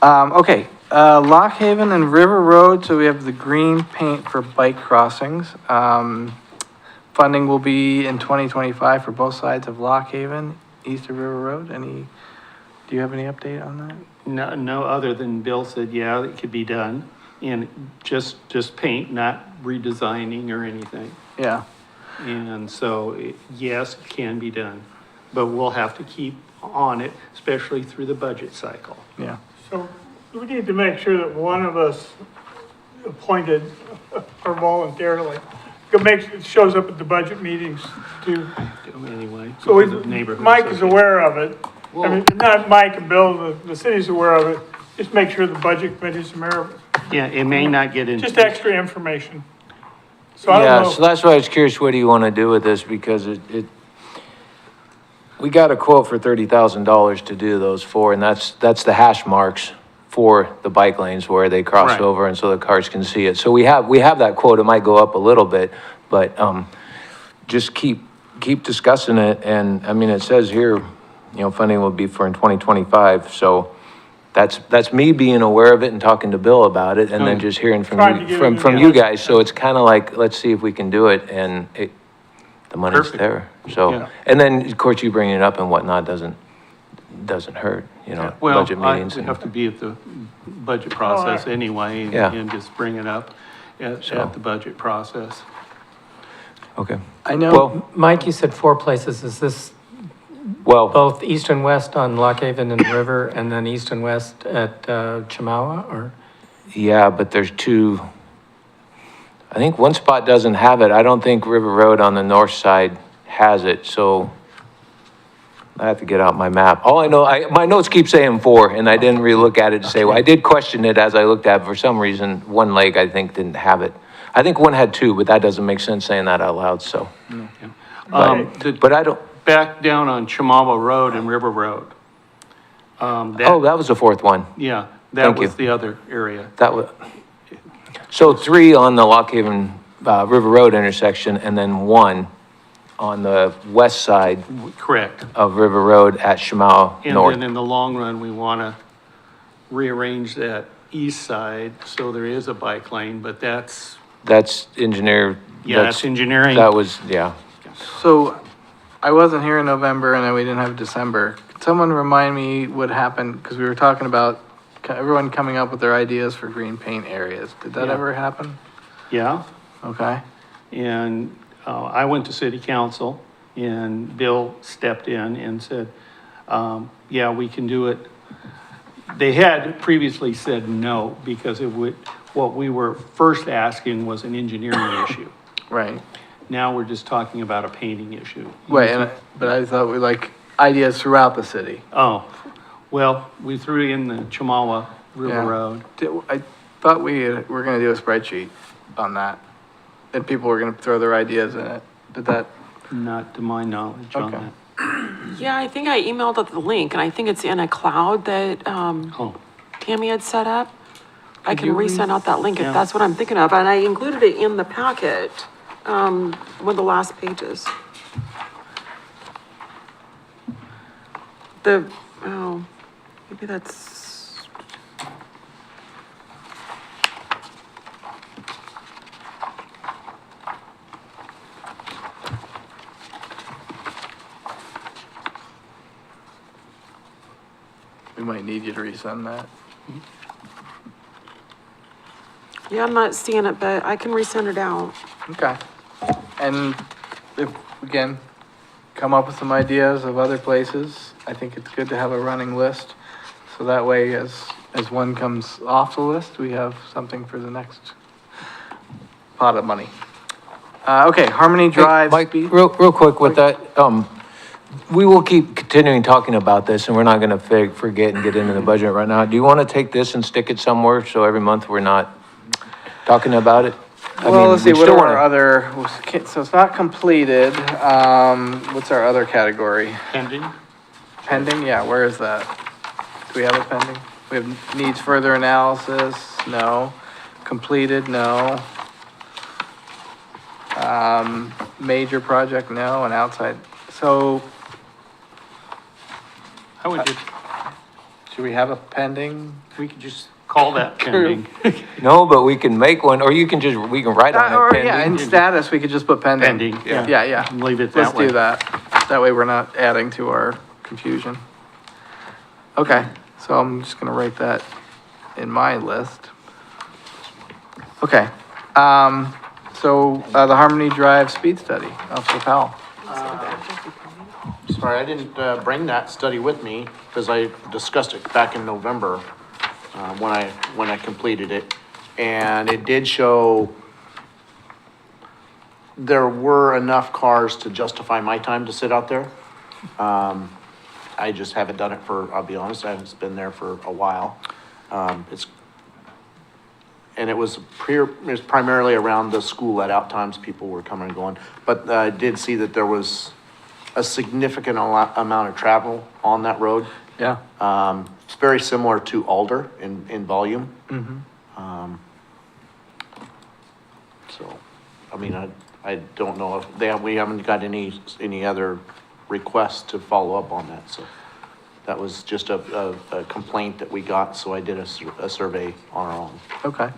Okay, Lock Haven and River Road, so we have the green paint for bike crossings. Funding will be in 2025 for both sides of Lock Haven, east of River Road. Do you have any update on that? No, other than Bill said, yeah, it could be done. And just paint, not redesigning or anything. Yeah, And so, yes, it can be done, but we'll have to keep on it, especially through the budget cycle. Yeah. So we need to make sure that one of us appointed or voluntarily, shows up at the budget meetings too. Anyway, So because of neighborhood Mike is association. aware of it. I mean, not Mike and Bill, the city's aware of it. Just make sure the budget committee's aware of it. Yeah, it may not get into. Just extra information. So I Yeah, don't so know. that's why I was curious, what do you want to do with this? Because we got a quote for $30,000 to do those four, and that's the hash marks for the bike lanes where they cross Right. over and so the cars can see it. So we have that quote. It might go up a little bit, but, just keep discussing it. And I mean, it says here, funding will be for in 2025. So that's me being aware of it and talking to Bill about it, and then just hearing Trying to from get you, it from in you the- guys. So it's kind of like, let's see if we can do it, and the money's Perfect. there. So, Yeah. and then, of course, you bringing it up and whatnot doesn't hurt, Well, budget I meetings. would and- have to be at the budget process anyway, Yeah. and just bring it up at the budget process. Okay. I know, Well, Mike, you said 4 places. Is this well, both east and west on Lock Haven and River, and then east and west at Chamawa, or? yeah, but there's two, I think one spot doesn't have it. I don't think River Road on the north side has it, so I have to get out my map. All I know, my notes keep saying 4, and I didn't really look at it to say, well, I did question it as I looked at it. For some reason, one lake, I think, didn't have it. I think one had 2, but that doesn't make sense saying that out loud, so. But I don't, Back down on Chamawa Road and River Road. oh, that was the 4th one. Yeah, that Thank was you. the other area. That was, so 3 on the Lock Haven, River Road intersection, and then 1 on the west side Correct. of River Road at Shemau And North. then in the long run, we want to rearrange that east side so there is a bike lane, but that's, That's engineer. yeah, that's engineering. That was, yeah. so I wasn't here in November and then we didn't have December. Could someone remind me what happened? Because we were talking about everyone coming up with their ideas for green paint areas. Did that Yeah. ever happen? Yeah. Okay. And I went to city council and Bill stepped in and said, yeah, we can do it. They had previously said no because what we were first asking was an engineering issue. Right. Now we're just talking about a painting issue. Wait, but I thought we like ideas throughout the city. Oh, well, we threw in the Chamawa River Yeah. Road. I thought were gonna do a spreadsheet on that. And people were gonna throw their ideas in it. Did that? Not to my knowledge on Okay. that. Yeah, I think I emailed up the link, and I think it's in a cloud that Oh, Tammy had set up. I Could can you resend out that link Yeah. if that's what I'm thinking of, and I included it in the packet, one of the last pages. Maybe that's, We might need you to resend that. yeah, I'm not seeing it, but I can resend it out. Okay. And if, again, come up with some ideas of other places, I think it's good to have a running list. So that way, as one comes off the list, we have something for the next pot of money. Okay, Harmony Hey, Drive. Mike, speed- real quick with that, we will keep continuing talking about this, and we're not gonna forget and get into the budget right now. Do you wanna take this and stick it somewhere, so every month we're not talking about it? I Well, mean, let's see, we what still are our wanna- other, so it's not completed, what's our other category? pending? Pending, yeah, where is that? Do we have it pending? We have needs further analysis, no. Completed, no. Major project, no, and outside, so I would just, should we have a pending? we could just call that pending. No, but we can make one, or we can write on Or, it yeah, in pending. status, we could just put pending. Pending, yeah. Yeah, yeah. Leave it Let's that way. do that. That way we're not adding to our confusion. Okay, so I'm just gonna write that in my list. Okay, so, the Harmony Drive speed study, Officer Powell. Sorry, I didn't bring that study with me because I discussed it back in November when I completed it. And it did show there were enough cars to justify my time to sit out there. I just haven't done it I'll be honest, I haven't been there for a while. And it was primarily around the school let out times, people were coming and going. But I did see that there was a significant amount of travel on that road. Yeah. It's very similar to Alder in volume. So, I mean, I don't know if we haven't got any other requests to follow up on that, so. That was just a complaint that we got, so I did a survey on our own. Okay.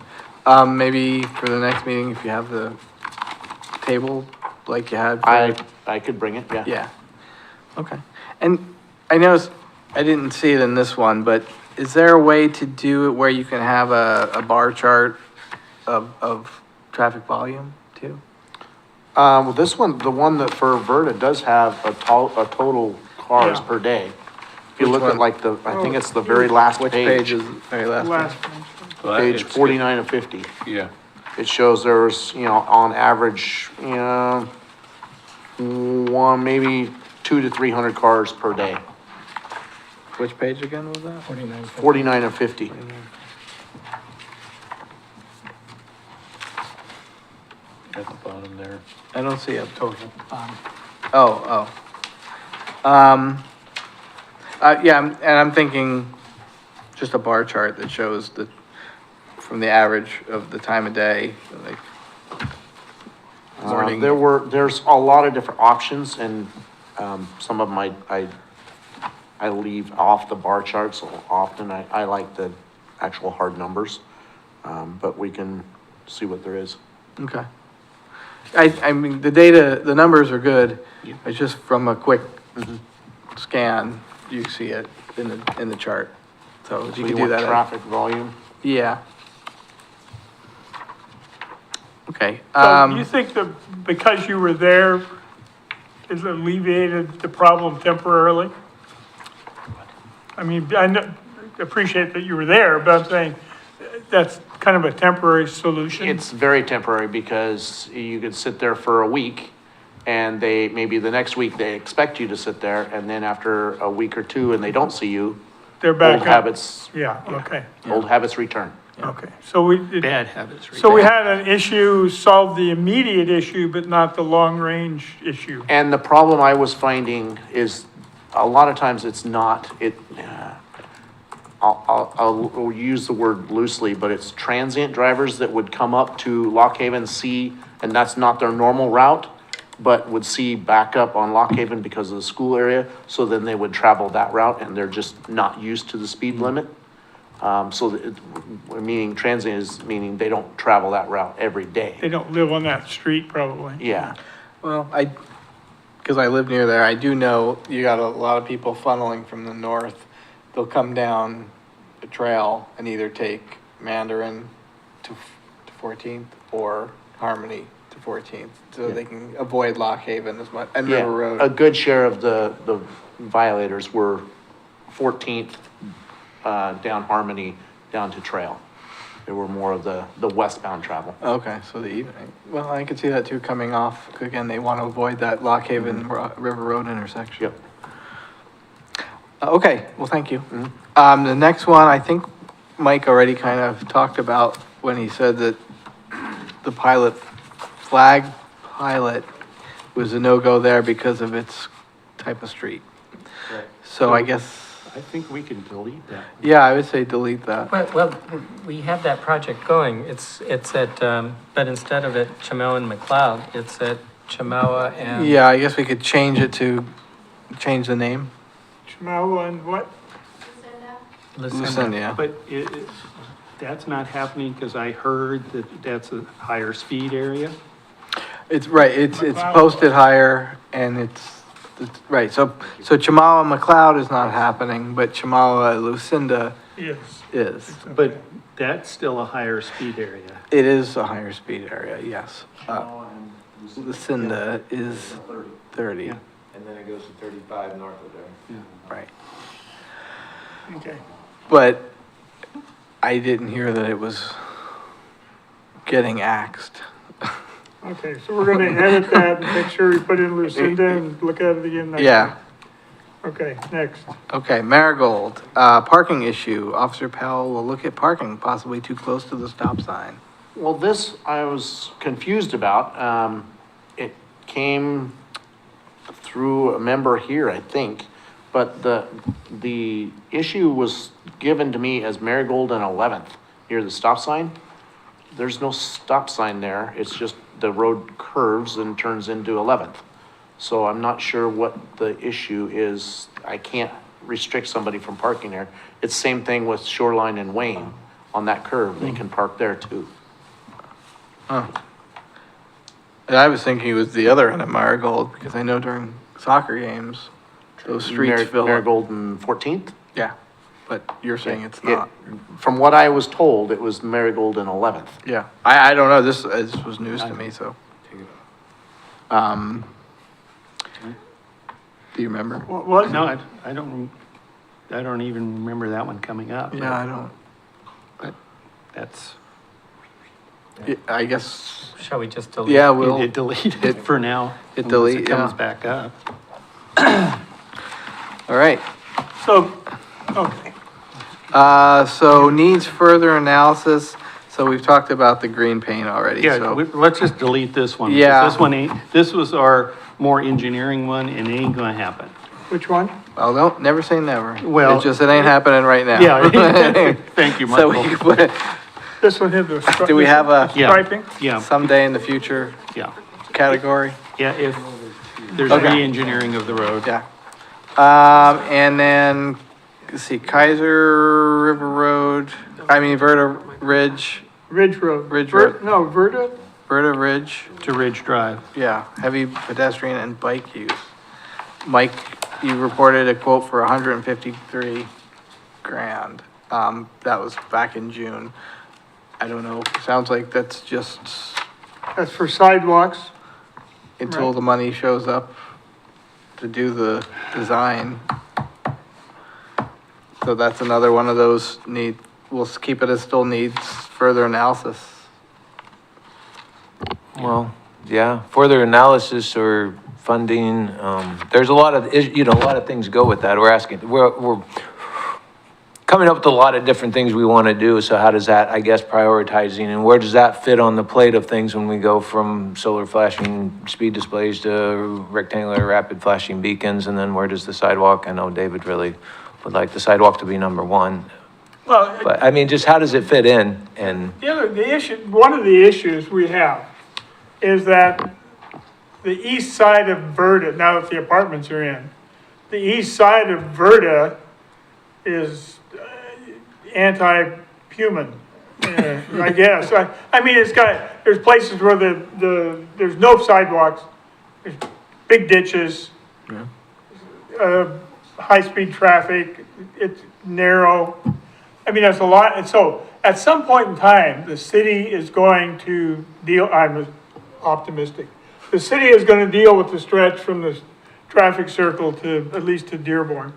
Maybe for the next meeting, if you have the table like you had. I could bring it, yeah. Yeah. Okay. And I noticed, I didn't see it in this one, but is there a way to do it where you can have a bar chart of traffic volume too? Well, this one, the one that for Verda does have a total cars Yeah. per day. If you Which look at one? like I think it's the very last Which page page, is very last? Last page? one. page 49 of 50. Yeah. It shows there's, on average, maybe 200 to 300 cars per day. Which page again was that? 49 of 50. At the bottom there. I don't see a total. Oh. Yeah, and I'm thinking just a bar chart that shows from the average of the time of day, like morning. There's a lot of different options and, some of them I leave off the bar charts often. I like the actual hard numbers, but we can see what there is. Okay. I mean, the numbers are good. It's just from a quick scan, you see it in the chart. So if you can do that. Traffic volume. Yeah. Okay. So you think that because you were there, it alleviated the problem temporarily? I mean, appreciate that you were there, but I'm saying that's kind of a temporary solution. It's very temporary because you could sit there for a week and maybe the next week they expect you to sit there and then after a week or two and they don't see you, They're back old up. habits, Yeah, okay, old habits return. okay. So Bad habits. so we had an issue, solved the immediate issue, but not the long-range issue. And the problem I was finding is a lot of times it's not, I'll use the word loosely, but it's transient drivers that would come up to Lock Haven, see, and that's not their normal route, but would see backup on Lock Haven because of the school area, so then they would travel that route and they're just not used to the speed limit. Meaning transient is meaning they don't travel that route every day. They don't live on that street probably. Yeah, Well, because I live near there, I do know you got a lot of people funneling from the north. They'll come down the trail and either take Mandarin to 14th or Harmony to 14th, so they can avoid Lock Haven as much, and yeah. River Road. A good share of the violators were 14th, down Harmony, down to Trail. They were more of the westbound travel. Okay, so the evening. Well, I could see that too coming off. Again, they want to avoid that Lock Haven River Road intersection. Yep. Okay, well, thank you. The next one, I think Mike already kind of talked about when he said that the flag pilot was a no-go there because of its type of street. Right. So I guess, I think we can delete that. yeah, I would say delete that. Well, we have that project going. It's at, but instead of at Chamawa and McLeod, it's at Chamawa and. Yeah, I guess we could change the name. Chamawa and what? Lucinda, yeah. But that's not happening because I heard that that's a higher speed area. It's right, it's posted higher and it's right, so Chamawa McLeod is not happening, but Chamawa Lucinda Yes. is. But that's still a higher speed area. It is a higher speed area, yes. Lucinda is 30. Yeah. And then it goes to 35 north of there. Right. Okay. But I didn't hear that it was getting axed. Okay, so we're gonna edit that and make sure we put in Lucinda and look at it again next Yeah. time. Okay, next. Okay, Marigold, parking issue. Officer Powell will look at parking possibly too close to the stop sign. Well, this I was confused about. It came through a member here, I think, but the issue was given to me as Marigold and 11th near the stop sign. There's no stop sign there. It's just the road curves and turns into 11th. So I'm not sure what the issue is. I can't restrict somebody from parking there. It's same thing with Shoreline and Wayne on that curve. They can park there too. Huh. And I was thinking it was the other end of Marigold, because I know during soccer games, those streets fill up. Marigold and 14th? Yeah, but you're saying it's It- not. From what I was told, it was Marigold and 11th. Yeah, I don't know, this was news to me, so. Do you remember? What was it? No, I don't even remember that one coming up. Yeah, I don't, But that's, yeah, I guess, Shall we just delete? yeah, we'll, it deleted for now. It unless delete, It comes yeah. back up. all right. So, okay, So needs further analysis, so we've talked about the green paint already, Yeah, so. let's just delete this one. because Yeah. This one ain't, this was our more engineering one and it ain't gonna happen. which one? Well, don't, never say never. Well- It's just, it ain't happening right now. Yeah, thank you, So we Michael. can put it, This one had the. do we have a Yeah. Striping? Yeah, someday in the future yeah, category? yeah, if there's Okay. re-engineering of the road. Yeah. And then, let's see, Kaiser River Road, Verta Ridge, Ridge Road. Ridge Road. No, Verda? Verta Ridge, To Ridge Drive. yeah, heavy pedestrian and bike use. Mike, you reported a quote for 153 grand. That was back in June. I don't know, sounds like that's just That's for sidewalks. until Right. the money shows up to do the design. So that's another one of those we'll keep it as still needs further analysis. Well, yeah, further analysis or funding, there's a lot of, a lot of things go with that. We're coming up with a lot of different things we want to do, so how does that, I guess, prioritizing, and where does that fit on the plate of things when we go from solar flashing speed displays to rectangular rapid flashing beacons, and then where does the sidewalk, I know David really would like the sidewalk to be number one, Well, but, I mean, just how does it fit in, and, one of the issues we have is that the east side of Verda, now that the apartments are in, the east side of Verda is anti-human, I guess. There's places where there's no sidewalks, there's big ditches, high-speed traffic, it's narrow. There's a lot, and so at some point in time, the city is going to deal, I'm optimistic, the city is gonna deal with the stretch from the traffic circle to, at least to Dearborn.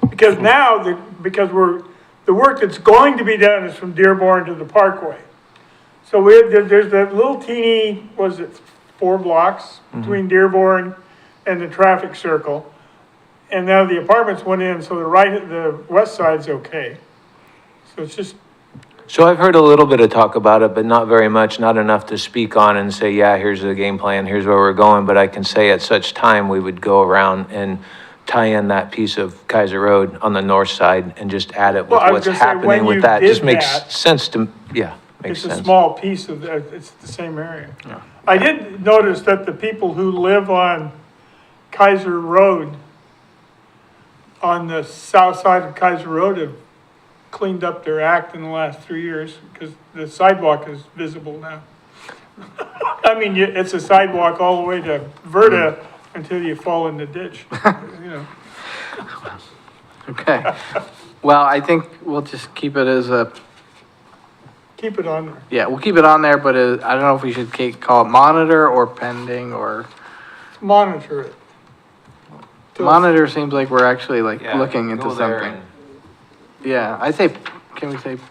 Because now, the work that's going to be done is from Dearborn to the Parkway. So there's that little teeny, 4 blocks between Dearborn and the traffic circle. And now the apartments went in, so the west side's okay. So it's just, so I've heard a little bit of talk about it, but not very much, not enough to speak on and say, yeah, here's the game plan, here's where we're going, but I can say at such time, we would go around and tie in that piece of Kaiser Road on the north side and just add it with Well, I was what's gonna say, when happening with you that. did Just makes that, sense to, yeah, makes it's a sense. small piece of, it's the same area. I did notice that the people who live on Kaiser Road, on the south side of Kaiser Road, have cleaned up their act in the last 3 years, because the sidewalk is visible now. It's a sidewalk all the way to Verda until you fall in the ditch, Okay. Well, I think we'll just keep it as Keep it on there. yeah, we'll keep it on there, but I don't know if we should call it monitor or pending or, Monitor it. Monitor seems like we're actually like Yeah, looking into go there something. Yeah, I say, can we say It's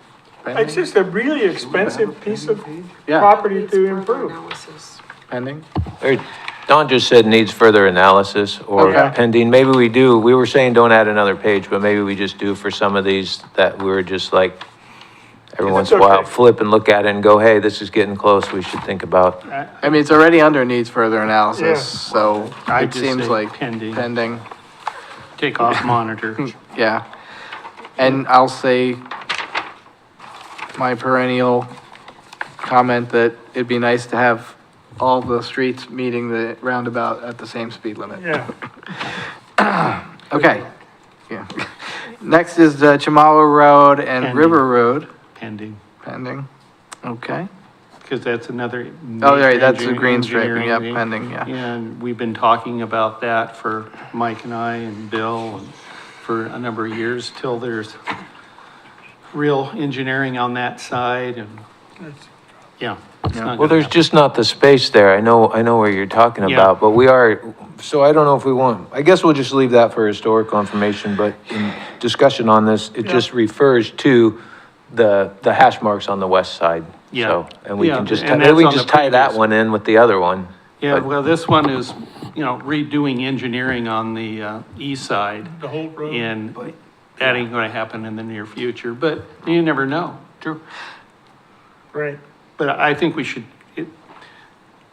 pending? just a really expensive piece of Yeah. property to Further improve. analysis. Pending? Don just said needs further analysis or Okay. pending. Maybe we do, we were saying don't add another page, but maybe we just do for some of these that we were just like, every once in a while, okay. flip and look at it and go, hey, this is getting close, we should think about. I mean, it's already under needs further analysis, Yeah. so I'd it just seems say like pending. pending, Take off monitor. yeah. And I'll say my perennial comment that it'd be nice to have all the streets meeting the roundabout at the same speed limit. Yeah. Okay, yeah. Next is the Chamawa Road and Pending. River Road, Pending, pending, okay. because that's another. Oh, right, major that's the green striping, engineering yep, thing. pending, yeah. And we've been talking about that for Mike and I and Bill and for a number of years till there's real engineering on that side and, yeah. it's Yeah. not Well, gonna there's happen. just not the space there. I know where you're talking Yeah. about, but we are, so I don't know if we want, I guess we'll just leave that for historical information, but in discussion on this, it just refers to the hash marks on the west side. Yeah. So, and we Yeah, can just, and maybe we that's on just the tie that previous- one in with the other one. Yeah, but- well, this one is, redoing engineering on the east side. The whole road. And that ain't gonna happen in the near future, but you never know. True. Right. But I think we should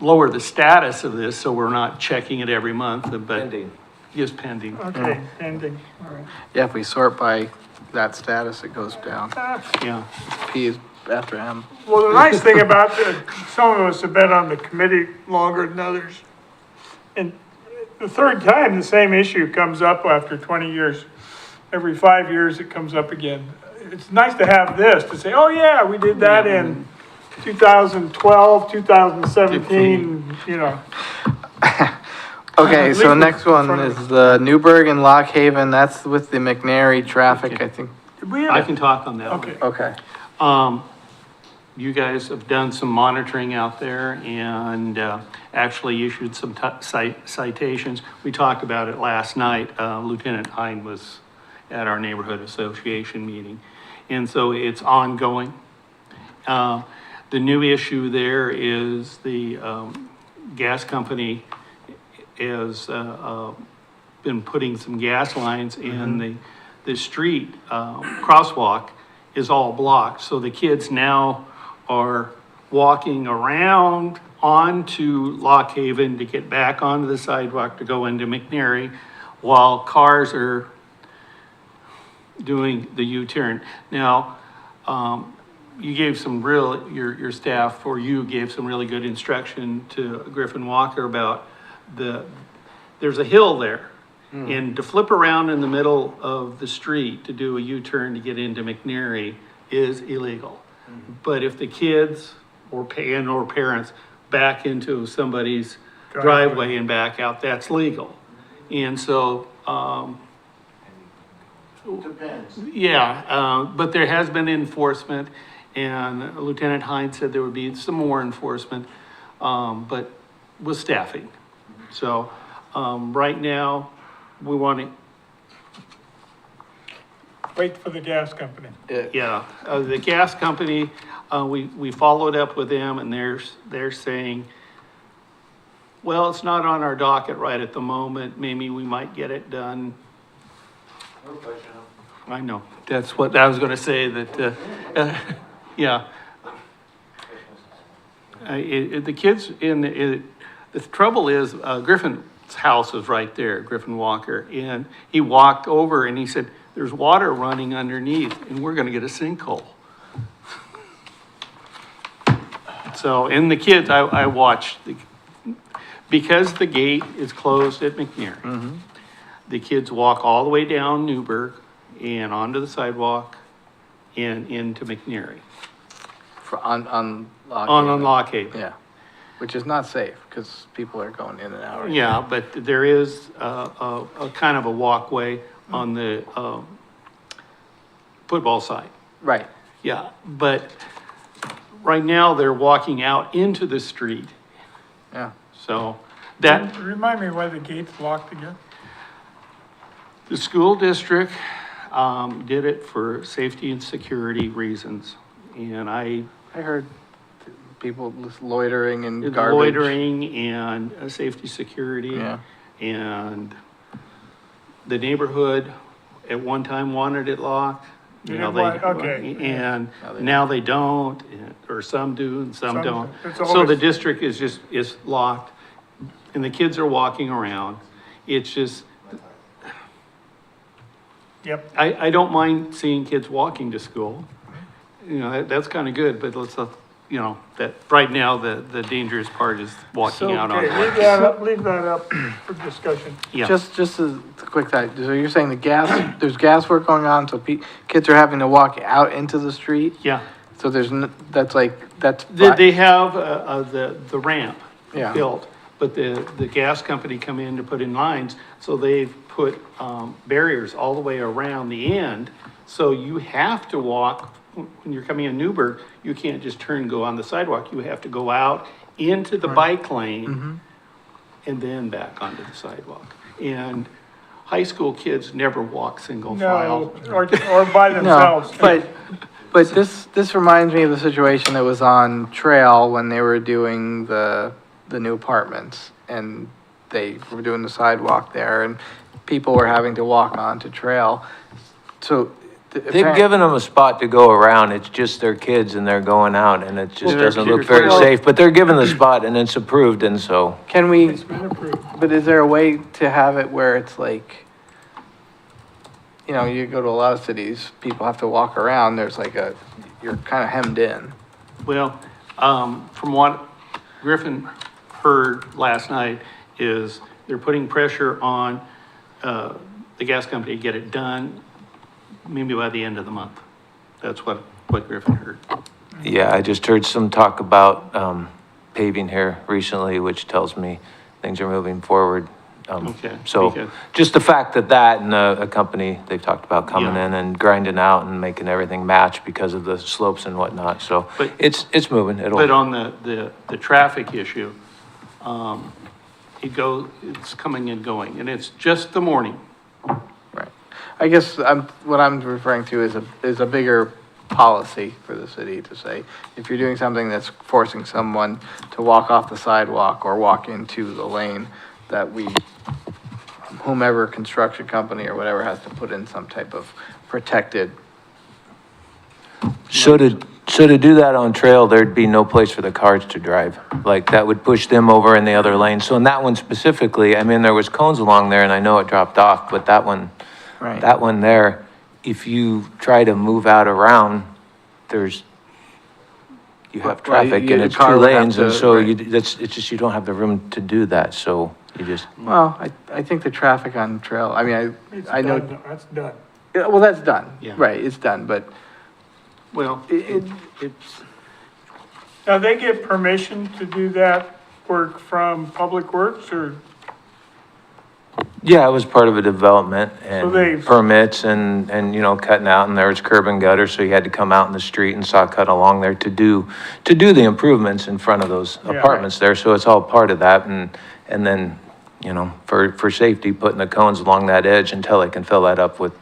lower the status of this so we're not checking it every month, but Pending. just pending. Okay, pending, all right. Yeah, if we sort by that status, it goes down. Yeah. P is after M. Well, the nice thing about some of us have been on the committee longer than others. And the third time, the same issue comes up after 20 years. Every 5 years, it comes up again. It's nice to have this, to say, oh yeah, we did that in 2012, 2017, Okay, At so least next in one front of is the Newburgh and Lock Haven, that's with the McNary traffic, I think. Did we I have, can talk on that. okay. Okay. You guys have done some monitoring out there and actually issued some citations. We talked about it last night. Lieutenant Hine was at our neighborhood association meeting. And so it's ongoing. The new issue there is the gas company has been putting some gas lines in the street. Crosswalk is all blocked. So the kids now are walking around onto Lock Haven to get back onto the sidewalk to go into McNary while cars are doing the U-turn. Now, you gave some your staff or you gave some really good instruction to Griffin Walker about there's a hill there. And to flip around in the middle of the street to do a U-turn to get into McNary is illegal. But if the kids or parents back into somebody's driveway and back out, that's legal. And so, Depends. yeah, but there has been enforcement and Lieutenant Hines said there would be some more enforcement, but with staffing. So, right now, we want to, Wait for the gas company. yeah, the gas company, we followed up with them and they're saying, well, it's not on our docket right at the moment. Maybe we might get it done. I know, that's what I was gonna say that, yeah. The kids the trouble is, Griffin's house is right there, Griffin Walker, and he walked over and he said, there's water running underneath and we're gonna get a sinkhole. So, and the kids, I watched, because the gate is closed at McNary, the kids walk all the way down Newburgh and onto the sidewalk and into McNary, On Lock on Haven. Lock Haven. Yeah, which is not safe, because people are going in and out. right? Yeah, but there is a kind of a walkway on the football side. Right, Yeah, but right now they're walking out into the street. yeah. So that, Remind me why the gate's locked again? The school district, did it for safety and security reasons. And I heard people loitering and garbage. loitering and safety, security. Yeah. And the neighborhood at one time wanted it locked. Now they, Okay. and now they don't, or some do and some Some- don't. it's So the always- district is locked and the kids are walking around. It's just, Yep. I don't mind seeing kids walking to school. You know, that's kind of good, but let's, you know, that, right now, the dangerous part is walking out on. Okay, leave that up for discussion. Yeah. Just as a quick thought, so you're saying there's gas work going on, so kids are having to walk out into the street? Yeah. So that's They have, the ramp Yeah. built, but the gas company come in to put in lines, so they've put, barriers all the way around the end. So you have to walk, when you're coming in Newburgh, you can't just turn and go on the sidewalk. You have to go out into the bike lane and then back onto the sidewalk. And high school kids never walk single No, file. or by themselves. No, but this reminds me of the situation that was on Trail when they were doing the new apartments, and they were doing the sidewalk there, and people were having to walk onto Trail. So. They've given them a spot to go around, it's just their kids and they're going out, and it just Well, doesn't they're look very kids. safe, but they're given the spot and it's approved, and so. Can we, It's been approved. but is there a way to have it where it's like, you know, you go to a lot of cities, people have to walk around, you're kind of hemmed in. Well, from what Griffin heard last night is they're putting pressure on, the gas company to get it done maybe by the end of the month. That's what Griffin heard. Yeah, I just heard some talk about paving here recently, which tells me things are moving forward. Okay, So because- just the fact that and a company, they've talked about coming Yeah. in and grinding out and making everything match because of the slopes and whatnot. So But- it's moving. But on the traffic issue, it's coming and going, and it's just the morning. Right. I guess what I'm referring to is a bigger policy for the city to say, if you're doing something that's forcing someone to walk off the sidewalk or walk into the lane, that whomever construction company or whatever has to put in some type of protected. So to do that on Trail, there'd be no place for the cars to drive. Like, that would push them over in the other lane. So in that one specifically, I mean, there was cones along there and I know it dropped off, but that one there, if you try to move out around, you have traffic and the it's car two would have lanes, and to- so right. it's just, you don't have the room to do that, so you just. Well, I think the traffic on Trail, I mean, It's I know, done. That's done. yeah, well, that's done. Yeah. Right, it's done, but Well, it's, Now, they get permission to do that work from Public Works, or? Yeah, it was part of a development So they've- and permits and, you know, cutting out, and there was curb and gutter, so you had to come out in the street and saw cut along there to do the improvements in front of those Yeah. apartments there, so it's all part of that, and then, you know, for safety, putting the cones along that edge until they can fill that up with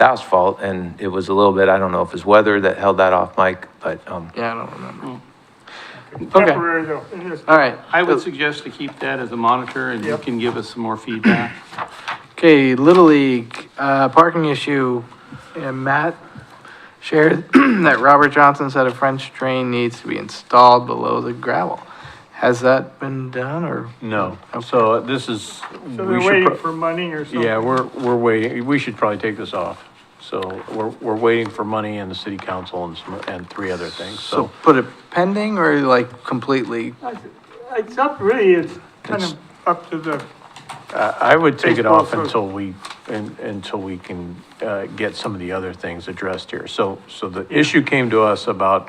asphalt, and it was a little bit, I don't know if it's weather that held that off, Mike, but, yeah, I don't remember. Temporary though, it is. All right. I would suggest to keep that as a monitor, and you Yep. can give us some more feedback. Okay, Little League, parking issue, and Matt shared that Robert Johnson said a French drain needs to be installed below the gravel. Has that been done, or? No, so this is. So we they're should waiting pro- for money or something? Yeah, we're waiting, we should probably take this off. So we're waiting for money and the city council and three other things, So so. put it pending, or like completely? It's up, really, it's kind of up to the, I would take it Baseball off for- until we can, get some of the other things addressed here. So the issue came to us about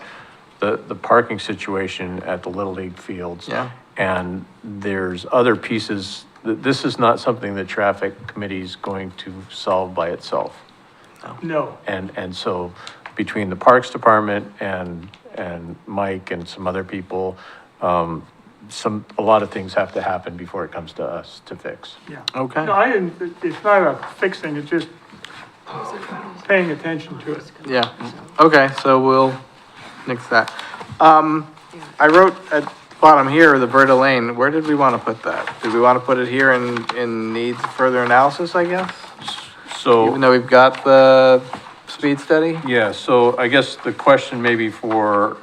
the parking situation at the Little League fields. Yeah. And there's other pieces, this is not something the traffic committee is going to solve by itself. no. And so between the Parks Department and Mike and some other people, a lot of things have to happen before it comes to us to fix. Yeah. Okay. No, I didn't, it's not a fixing, it's just paying attention to it. Yeah, okay, so we'll nix that. I wrote at the bottom here, the Verta Lane, where did we want to put that? Did we want to put it here in needs further analysis, I guess? So. Even though we've got the speed study? Yeah, so I guess the question maybe for,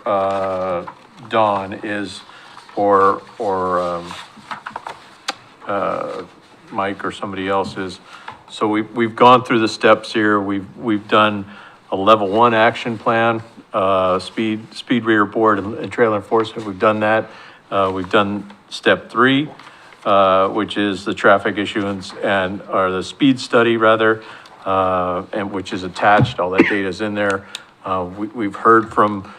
Dawn is, or, Mike or somebody else is, so we've gone through the steps here, we've done a level 1 action plan, speed reader board and trailer enforcement, we've done that. We've done step 3, which is the traffic issuance or the speed study rather, and which is attached, all that data is in there. We've heard from,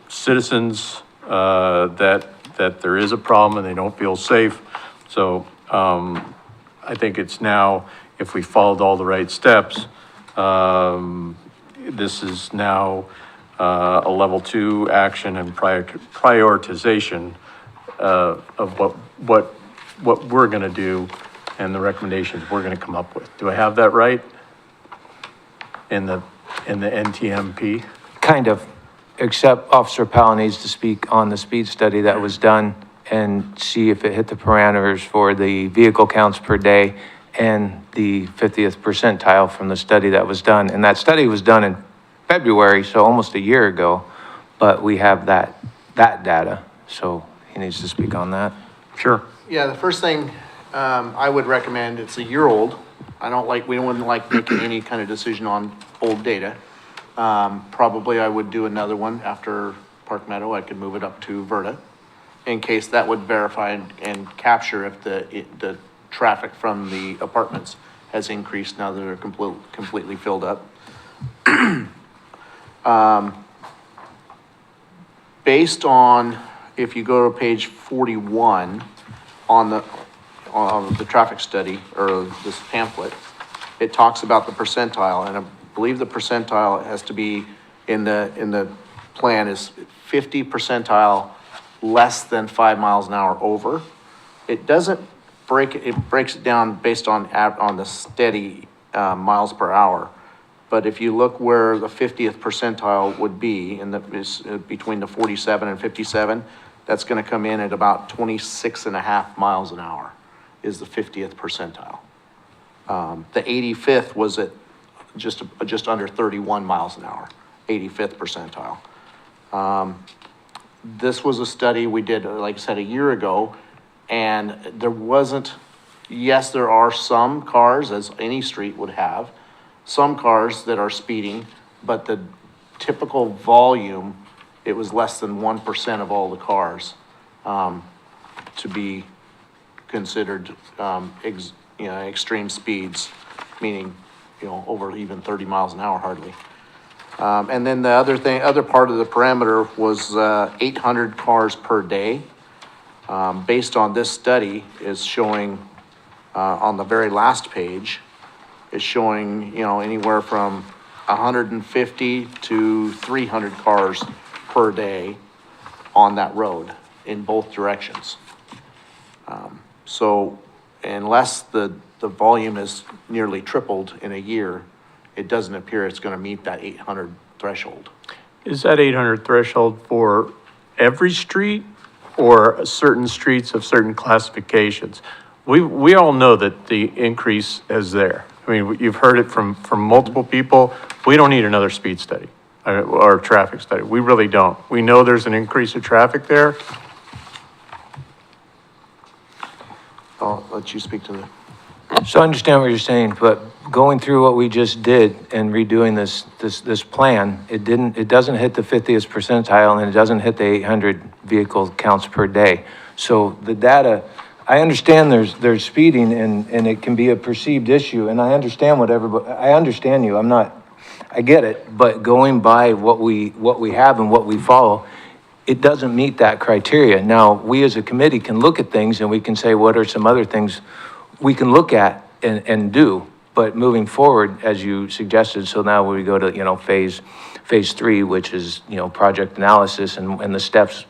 citizens, that there is a problem and they don't feel safe. So, I think it's now, if we followed all the right steps, this is now, a level 2 action and prioritization, of what we're gonna do and the recommendations we're gonna come up with. Do I have that right? In the NTMP? Kind of, except Officer Powell needs to speak on the speed study that was done and see if it hit the parameters for the vehicle counts per day and the 50th percentile from the study that was done. And that study was done in February, so almost a year ago, but we have that data, so he needs to speak on that. Sure. Yeah, the first thing, I would recommend, it's a year old. We wouldn't like making any kind of decision on old data. Probably I would do another one after Park Meadow. I could move it up to Verta in case that would verify and capture if the traffic from the apartments has increased now that they're completely filled up. Based on, if you go to page 41 on the traffic study or this pamphlet, it talks about the percentile, and I believe the percentile has to be in the plan is 50 percentile less than 5 miles an hour over. It doesn't break it, it breaks it down based on the steady miles per hour. But if you look where the 50th percentile would be, is between the 47 and 57, that's gonna come in at about 26.5 miles an hour is the 50th percentile. The 85th was at just under 31 miles an hour, 85th percentile. This was a study we did, like I said, a year ago, and there wasn't, yes, there are some cars, as any street would have, some cars that are speeding, but the typical volume, it was less than 1% of all the cars to be considered extreme speeds, meaning, over even 30 miles an hour hardly. And then the other part of the parameter was 800 cars per day. Based on this study is showing, on the very last page, is showing, anywhere from 150 to 300 cars per day on that road in both directions. So unless the volume is nearly tripled in a year, it doesn't appear it's gonna meet that 800 threshold. Is that 800 threshold for every street or certain streets of certain classifications? We all know that the increase is there. I mean, you've heard it from multiple people. We don't need another speed study or traffic study. We really don't. We know there's an increase of traffic there. I'll let you speak to the. So I understand what you're saying, but going through what we just did and redoing this plan, it doesn't hit the 50th percentile and it doesn't hit the 800 vehicle counts per day. So the data, I understand there's speeding and it can be a perceived issue, and I understand I understand you, I get it, but going by what we have and what we follow, it doesn't meet that criteria. Now, we as a committee can look at things and we can say, what are some other things we can look at and do, but moving forward, as you suggested, so now we go to, phase 3, which is, project analysis and the steps,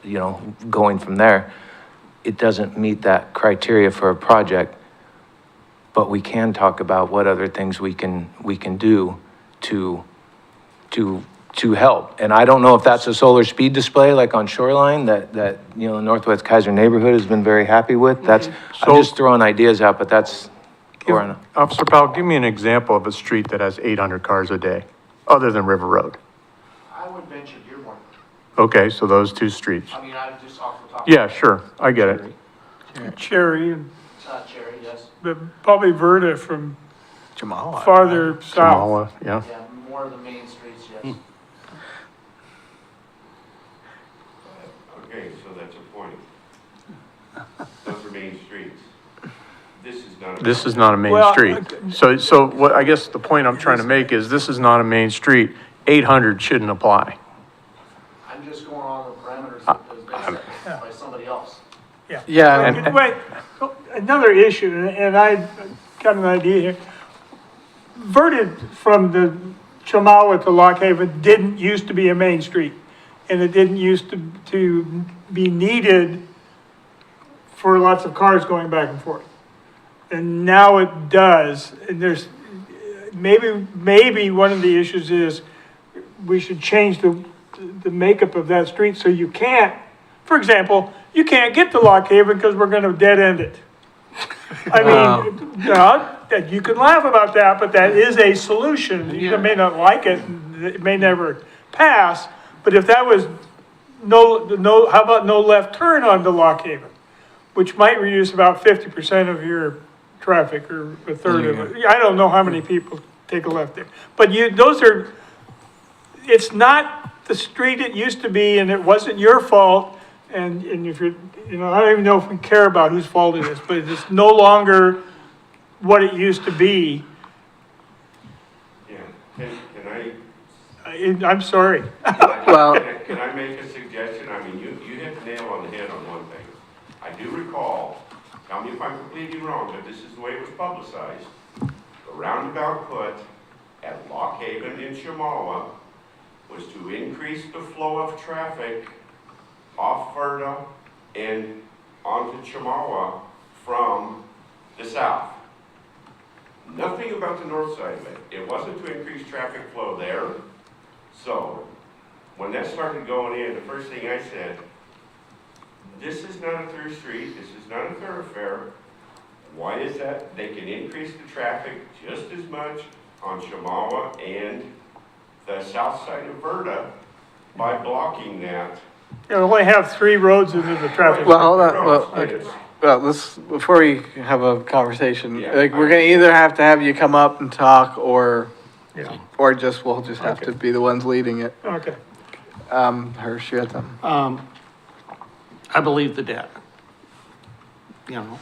going from there. it doesn't meet that criteria for a project, but we can talk about what other things we can do to help. And I don't know if that's a solar speed display like on Shoreline that, you know, the Northwest Kaiser neighborhood has been very happy with. That's, I'm just throwing ideas out, but that's, Officer Powell, give me an example of a street that has 800 cars a day, other than River Road. I would venture Dearborn. Okay, so those two streets. I mean, I'm just off the top. Yeah, sure, I get it. Cherry, and Cherry, yes. but probably Verda from Jamala. farther south. Kamala, yeah. Yeah, more of the main streets, yes. Okay, so that's a point. Those are main streets. This is not a main Well, street. So what, I guess the point I'm trying to make is this is not a main street. 800 shouldn't apply. I'm just going on the parameters that was been set by somebody else. Yeah, and- Wait, another issue, and I got an idea here. Verda from the Chamawa to Lock Haven didn't used to be a main street, and it didn't used to be needed for lots of cars going back and forth. And now it does, and there's, maybe one of the issues is we should change the makeup of that street so you can't, for example, you can't get to Lock Haven because we're gonna dead end it. I mean, that you can laugh about that, but that is a solution. You may not like it, and it may never pass, but if that was how about no left turn onto Lock Haven? Which might reduce about 50% of your traffic, or a third of it. I don't know how many people take a left there. But it's not the street it used to be, and it wasn't your fault. And if you're, I don't even know if we care about whose fault it is, but it's no longer what it used to be. Yeah, can I'm sorry. Well- can I make a suggestion? I mean, you hit the nail on the head on one thing. I do recall, tell me if I'm completely wrong, but this is the way it was publicized. The roundabout put at Lock Haven in Chamawa was to increase the flow of traffic off Verda and onto Chamawa from the south. Nothing about the north side of it. It wasn't to increase traffic flow there. So when that started going in, the first thing I said, this is not a through street, this is not a thoroughfare. Why is that? They can increase the traffic just as much on Chamawa and the south side of Verda by blocking that. You only have 3 roads into the traffic. Well, hold on, well, let's, before we have a conversation, like, we're gonna either have to have you come up and talk, or we'll just have to be the ones leading it. Okay. Hirsch, you had something? I believe the data. You know,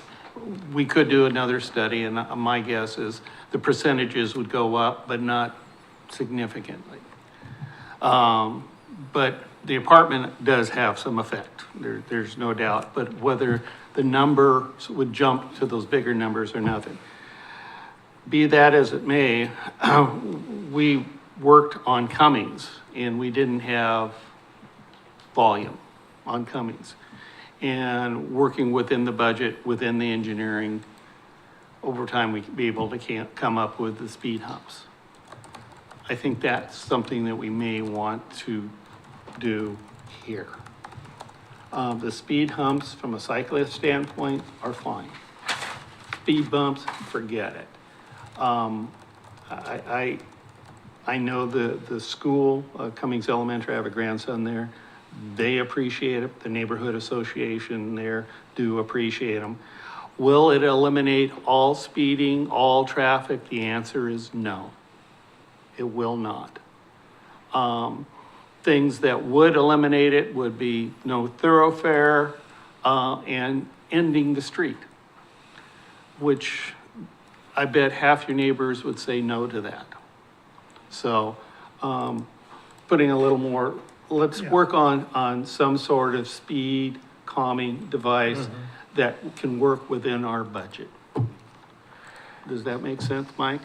we could do another study, and my guess is the percentages would go up, but not significantly. But the apartment does have some effect, there's no doubt, but whether the numbers would jump to those bigger numbers or nothing. Be that as it may, we worked on Cummings, and we didn't have volume on Cummings. And working within the budget, within the engineering, over time, we could be able to come up with the speed humps. I think that's something that we may want to do here. The speed humps, from a cyclist standpoint, are fine. Speed bumps, forget it. I know the school, Cummings Elementary, I have a grandson there. They appreciate it. The neighborhood association there do appreciate them. Will it eliminate all speeding, all traffic? The answer is no. It will not. Things that would eliminate it would be no thoroughfare, and ending the street, which I bet half your neighbors would say no to that. So, putting a little more, let's work on some sort of speed calming device that can work within our budget. Does that make sense, Mike?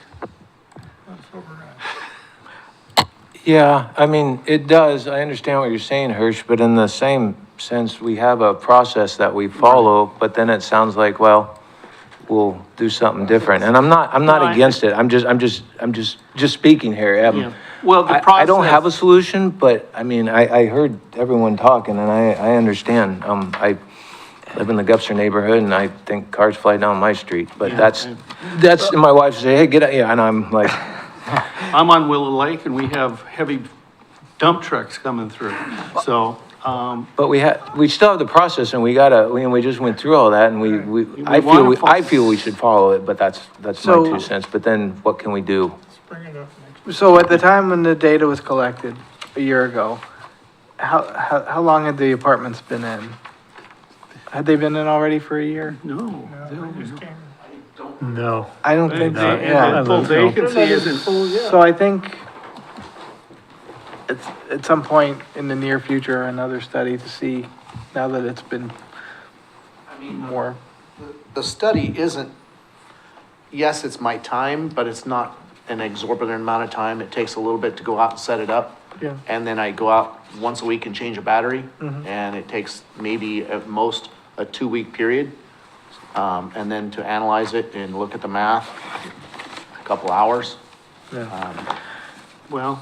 Yeah, I mean, it does. I understand what you're saying, Hirsch, but in the same since we have a process that we follow, but then it sounds like, well, we'll do something different. And I'm not No, I- against it. I'm just speaking here. Yeah. Well, the I don't have a process- solution, but I mean, I heard everyone talking and I understand. I live in the Gupser neighborhood and I think cars fly down my street, but Yeah. that's, my wife say, hey, get out, yeah, and I'm like, I'm on Willow Lake and we have heavy dump trucks coming through. So, but we still have the process and we just went through all that and I feel we should follow it, but that's my So- 2 cents. But then what can we do? Bring it up next. So at the time when the data was collected, a year ago, how long had the apartments been in? Had they been in already for a year? no. We just came. No. I don't think so, And yeah. full vacancy isn't full yet. So I think it's, at some point in the near future, another study to see, now that it's been more. The study isn't, yes, it's my time, but it's not an exorbitant amount of time. It takes a little bit to go out and set it up. Yeah. And then I go out once a week and change a battery, and it takes maybe at most a 2-week period. And then to analyze it and look at the math, a couple hours. Well,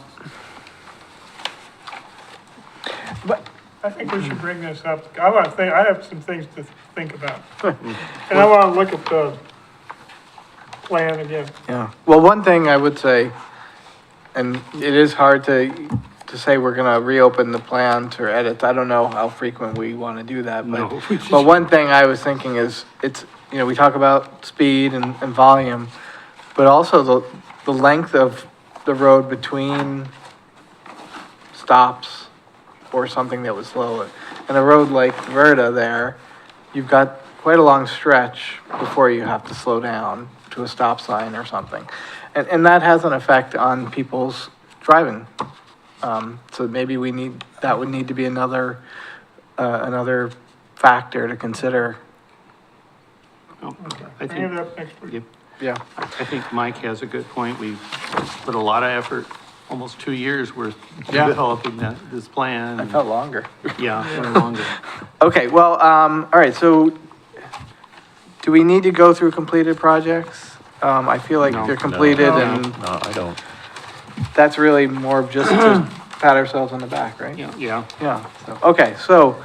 I think we should bring this up. I have some things to think about. And I wanna look at the plan again. Yeah, well, one thing I would say, and it is hard to say we're gonna reopen the plans or edits, I don't know how frequent we wanna do that, but, No. but one thing I was thinking is, it's, you know, we talk about speed and volume, but also the length of the road between stops or something that was slow. And a road like Verda there, you've got quite a long stretch before you have to slow down to a stop sign or something. And that has an effect on people's driving. So maybe that would need to be another factor to consider. I Bring it think, up next week. Yeah. I think Mike has a good point. We've put a lot of effort, almost 2 years worth, Yeah. developing this plan. I felt longer. Yeah, no longer. Okay, well, all right, so do we need to go through completed projects? I feel like No. they're completed No, and No, I don't. that's really more of just to pat ourselves on the back, right? Yeah, yeah. Yeah, so, okay, so,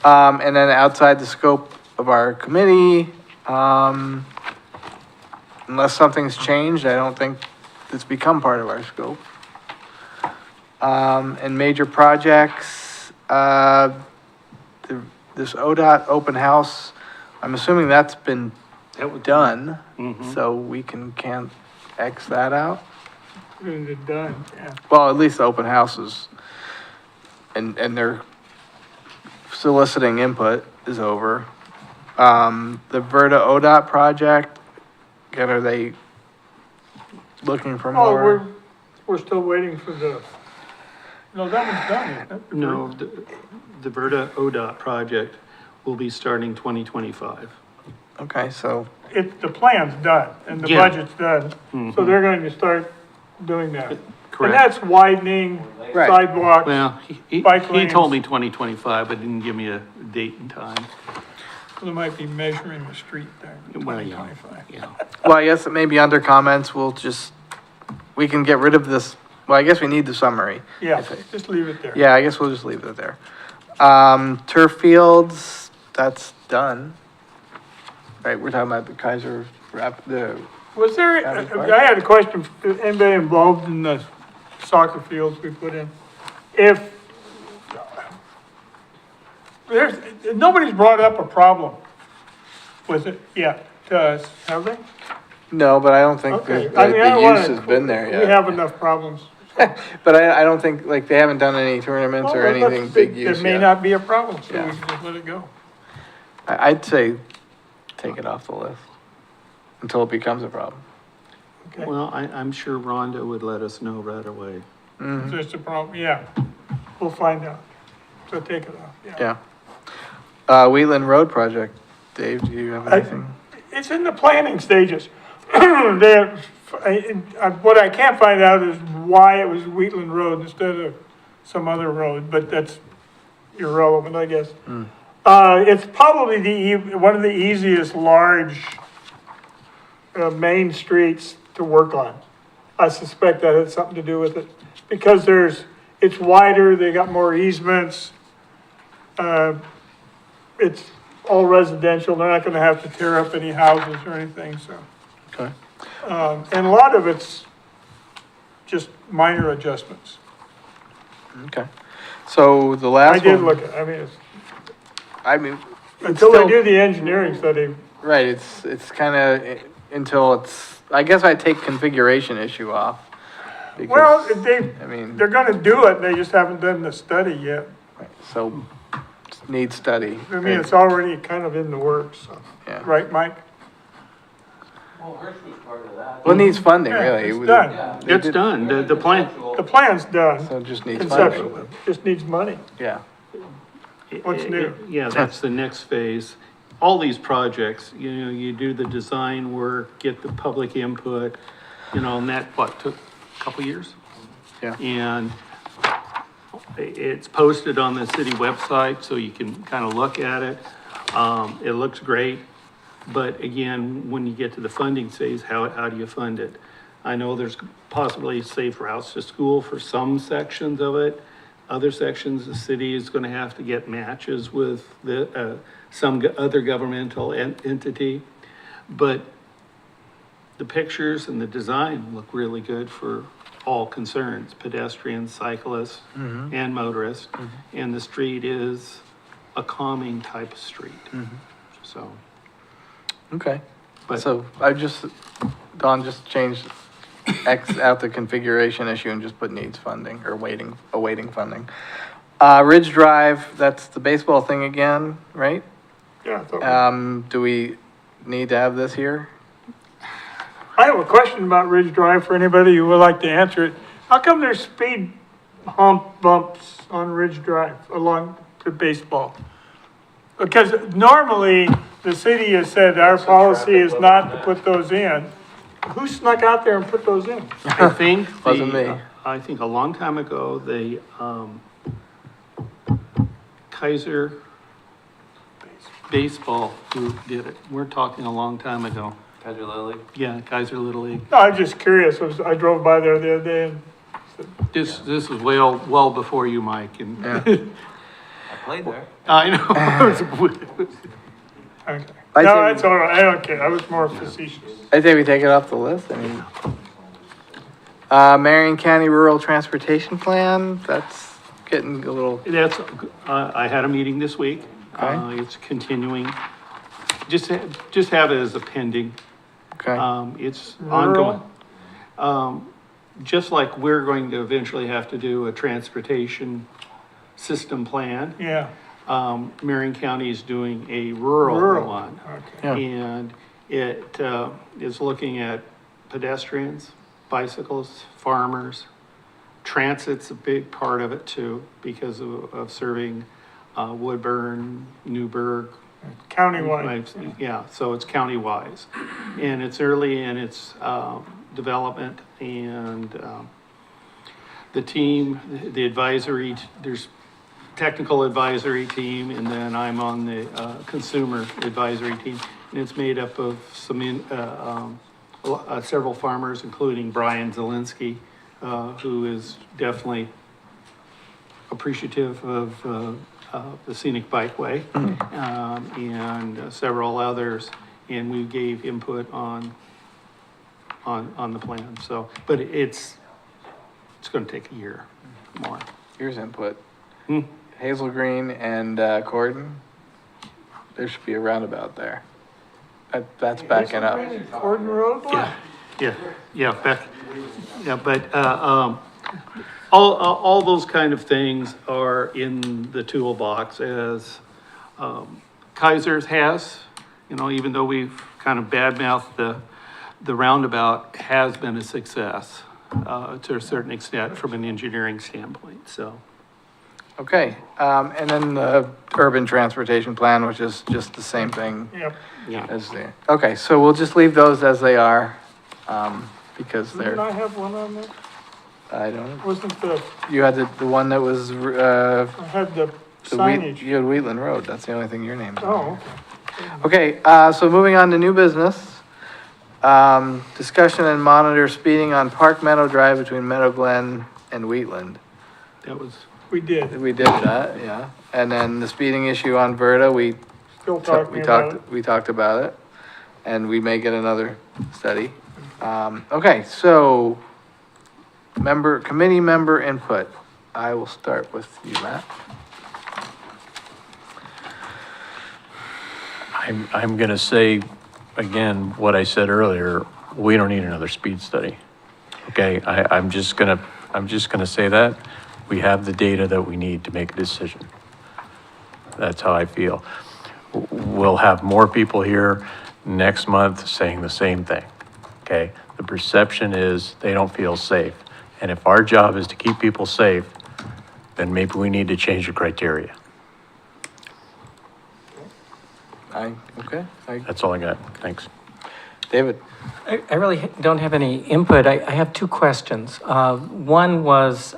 and then outside the scope of our committee, unless something's changed, I don't think it's become part of our scope. And major projects, this ODOT open house, I'm assuming that's been That would- done, Mhm. so we can't X that out. And they're done, yeah. Well, at least the open houses, and they're soliciting input is over. The Verda ODOT project, again, are they looking for Oh, more? we're still waiting for no, that one's done, isn't it? No, the Verda ODOT project will be starting 2025. Okay, so, The plan's done, and the Yeah. budget's done, so they're going to start doing that. And Correct. that's widening Right. sidewalks. Well, he Bike told lanes. me 2025, but didn't give me a date and time. They might be measuring the street there in Well, yeah, 2025. yeah. well, I guess maybe under comments, we can get rid of this, well, I guess we need the summary. Yeah, just leave it there. Yeah, I guess we'll just leave it there. Turf fields, that's done. Right, we're talking about the Kaiser, Was there, That'd be fine. I had a question, anybody involved in the soccer fields we put in? If, nobody's brought up a problem with it yet to us, have they? no, but I don't think Okay, that I mean, I the don't use wanna- has been there We yet. have enough problems. But I don't think, like, they haven't done any tournaments or Well, anything that's- big use It may yet. not be a problem, so Yeah. we can just let it go. I'd say take it off the list until it becomes a problem. Okay, Well, I'm sure Rhonda would let us know right away. if there's a problem, yeah, we'll find out. So take it off, yeah. Yeah. Wheatland Road project, Dave, do you have anything? It's in the planning stages. What I can't find out is why it was Wheatland Road instead of some other road, but that's, irrelevant, I guess. It's probably one of the easiest large, main streets to work on. I suspect that had something to do with it, because it's wider, they got more easements. It's all residential, they're not gonna have to tear up any houses or anything, so. Okay. And a lot of it's just minor adjustments. Okay. So the last I did one- look at, I mean. it's until they still- do the engineering study, Right, it's kind of, until it's, I guess I take configuration issue off. because, well, I mean, they're gonna do it, they just haven't done the study yet. so, needs study. I mean, it's already kind of in the works, so, Yeah. right, Mike? Well, it needs funding, Yeah, really. it's done. They It's did- done, the plan, The plan's done, So it just needs funding. conceptually, just needs money. Yeah, What's new? Yeah, that's the next phase. All these projects, you do the design work, get the public input, and that, took a couple years? yeah. And it's posted on the city website, so you can kind of look at it. It looks great, but again, when you get to the funding phase, how do you fund it? I know there's possibly safe routes to school for some sections of it. Other sections, the city is gonna have to get matches with some other governmental entity. But the pictures and the design look really good for all concerns, pedestrians, cyclists, and motorists. And the street is a calming type of street. So, Okay. But- So Don just changed X out the configuration issue and just put needs funding or awaiting funding. Ridge Drive, that's the baseball thing again, right? Yeah, I thought- Do we need to have this here? I have a question about Ridge Drive for anybody who would like to answer it. How come there's speed bumps on Ridge Drive along to baseball? Because normally, the city has said our policy is not to put those in. Who snuck out there and put those in? I think Wasn't me. I think a long time ago, Kaiser Baseball who did it. We're talking a long time ago. Kaiser Lily? Yeah, Kaiser Little League. No, I'm just curious. I drove by there the other day and, This was well before you, Mike, and Yeah. I played there. I know. okay. I No, say- it's all right. I don't care. I was more facetious. I say we take it off the list, I mean. Marion County Rural Transportation Plan, that's getting a little, That's, I had a meeting this week. Okay. It's continuing. Just have it as a pending. okay, It's ongoing. Just like we're going to eventually have to do a transportation system plan, Yeah. Marion County is doing a rural Rural. one. Yeah. And it, is looking at pedestrians, bicycles, farmers. Transit's a big part of it too, because of serving, Woodburn, Newburgh, Countywide. yeah, so it's county-wise. And it's early in its development, and the team, the advisory, there's technical advisory team, and then I'm on the consumer advisory team. And it's made up of several farmers, including Brian Zielinski, who is definitely appreciative of the scenic bikeway, and several others, and we gave input on the plan, so, but it's gonna take a year more. here's input. Hmm. Hazel Green and Corden, there should be a roundabout there. That's backing up. Gordon Road? But, all those kind of things are in the toolbox as, Kaiser's has, even though we've kind of badmouthed the roundabout has been a success, to a certain extent from an engineering standpoint, so. Okay, and then the urban transportation plan, which is just the same thing Yep. Yeah. as the, okay, so we'll just leave those as they are, because Didn't they're, I have one on there? I don't, Wasn't you had the one that was, I had the signage. You had Wheatland Road, that's the only thing your name's on. Oh, Okay, so moving on to new business. Discussion and monitor speeding on Park Meadow Drive between Meadow Glen and Wheatland. That was, we did. We did that, yeah. And then the speeding issue on Verda, Still talking about it. we talked about it. And we may get another study. Okay, so committee member input. I will start with you, Matt. I'm gonna say, again, what I said earlier, we don't need another speed study. Okay, I'm just gonna say that. We have the data that we need to make a decision. That's how I feel. We'll have more people here next month saying the same thing, okay? The perception is they don't feel safe. And if our job is to keep people safe, then maybe we need to change the criteria. That's all I got. Thanks. David? I really don't have any input. I have two questions. One was,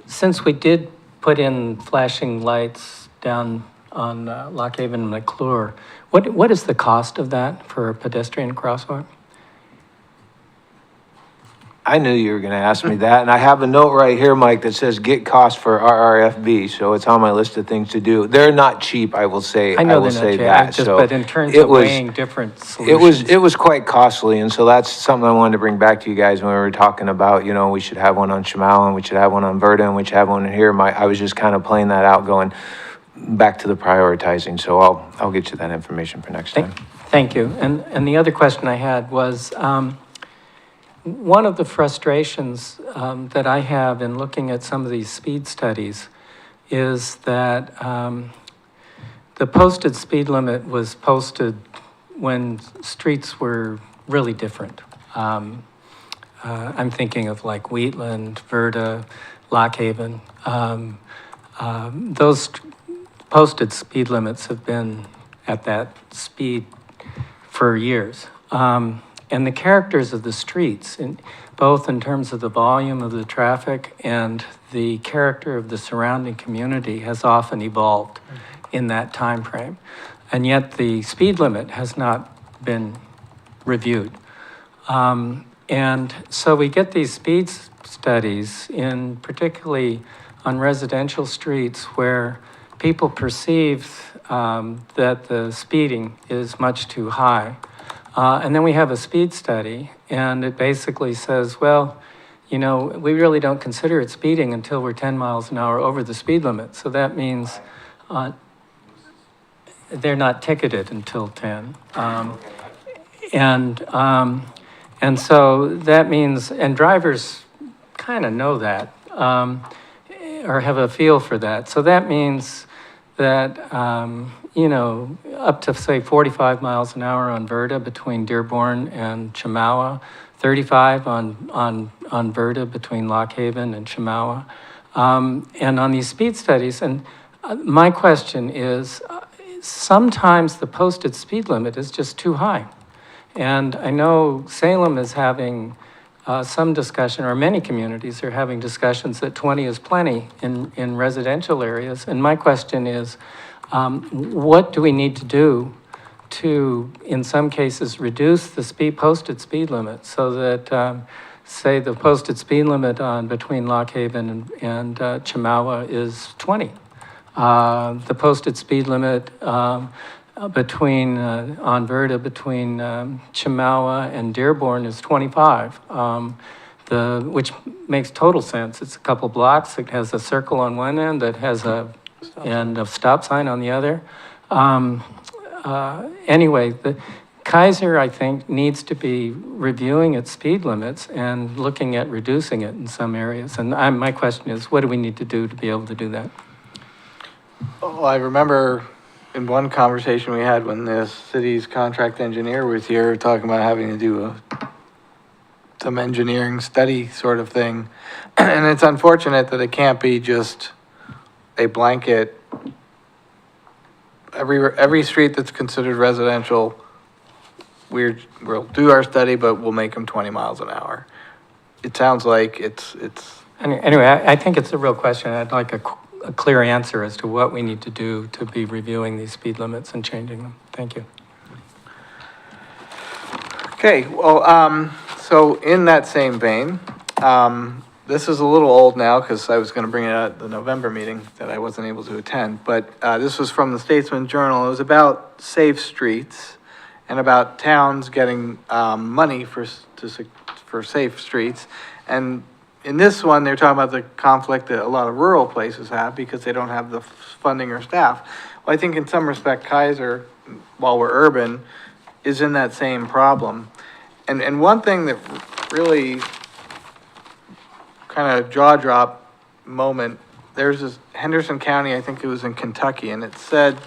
since we did put in flashing lights down on Lock Haven and McClure, what is the cost of that for a pedestrian crosswalk? I knew you were gonna ask me that, and I have a note right here, Mike, that says get cost for RRFB, so it's on my list of things to do. They're not cheap, I will say, I know will they're say not that, cheap, so. but in terms it of was- weighing different solutions. It was quite costly, and so that's something I wanted to bring back to you guys when we were talking about, we should have one on Chamau, and we should have one on Verda, and we should have one in here. I was just kind of playing that out, going back to the prioritizing, so I'll get you that information for next time. Thank you. And the other question I had was, one of the frustrations that I have in looking at some of these speed studies is that the posted speed limit was posted when streets were really different. I'm thinking of like Wheatland, Verda, Lock Haven. Those posted speed limits have been at that speed for years. And the characters of the streets, both in terms of the volume of the traffic and the character of the surrounding community, has often evolved in that time frame. And yet the speed limit has not been reviewed. And so we get these speed studies particularly on residential streets where people perceive that the speeding is much too high. And then we have a speed study, and it basically says, well, we really don't consider it speeding until we're 10 miles an hour over the speed limit. So that means they're not ticketed until 10. And so that means, and drivers kind of know that, or have a feel for that. So that means that, up to say 45 miles an hour on Verda between Dearborn and Chemawa, 35 on Verda between Lock Haven and Chemawa. And on these speed studies, and my question is, sometimes the posted speed limit is just too high. And I know Salem is having some discussion, or many communities are having discussions that 20 is plenty in residential areas. And my question is, what do we need to do to, in some cases, reduce the posted speed limit so that, say, the posted speed limit between Lock Haven and Chemawa is 20? The posted speed limit on Verda between Chemawa and Dearborn is 25, which makes total sense. It's a couple blocks. It has a circle on one end that has a stop sign on the other. Anyway, the Kaiser, I think, needs to be reviewing its speed limits and looking at reducing it in some areas. And my question is, what do we need to do to be able to do that? Well, I remember in one conversation we had when the city's contract engineer was here, talking about having to do some engineering study sort of thing. And it's unfortunate that it can't be just a blanket, every street that's considered residential, we'll do our study, but we'll make them 20 miles an hour. It sounds like it's Anyway, I think it's a real question. I'd like a clear answer as to what we need to do to be reviewing these speed limits and changing them. Thank you. Okay, well, so in that same vein, this is a little old now because I was going to bring it out at the November meeting that I wasn't able to attend, but this was from the Statesman Journal. It was about safe streets and about towns getting money for safe streets. And in this one, they're talking about the conflict that a lot of rural places have because they don't have the funding or staff. Well, I think in some respect, Kaiser, while we're urban, is in that same problem. And one thing that really kind of jaw drop moment, there's this Henderson County, I think it was in Kentucky, and it said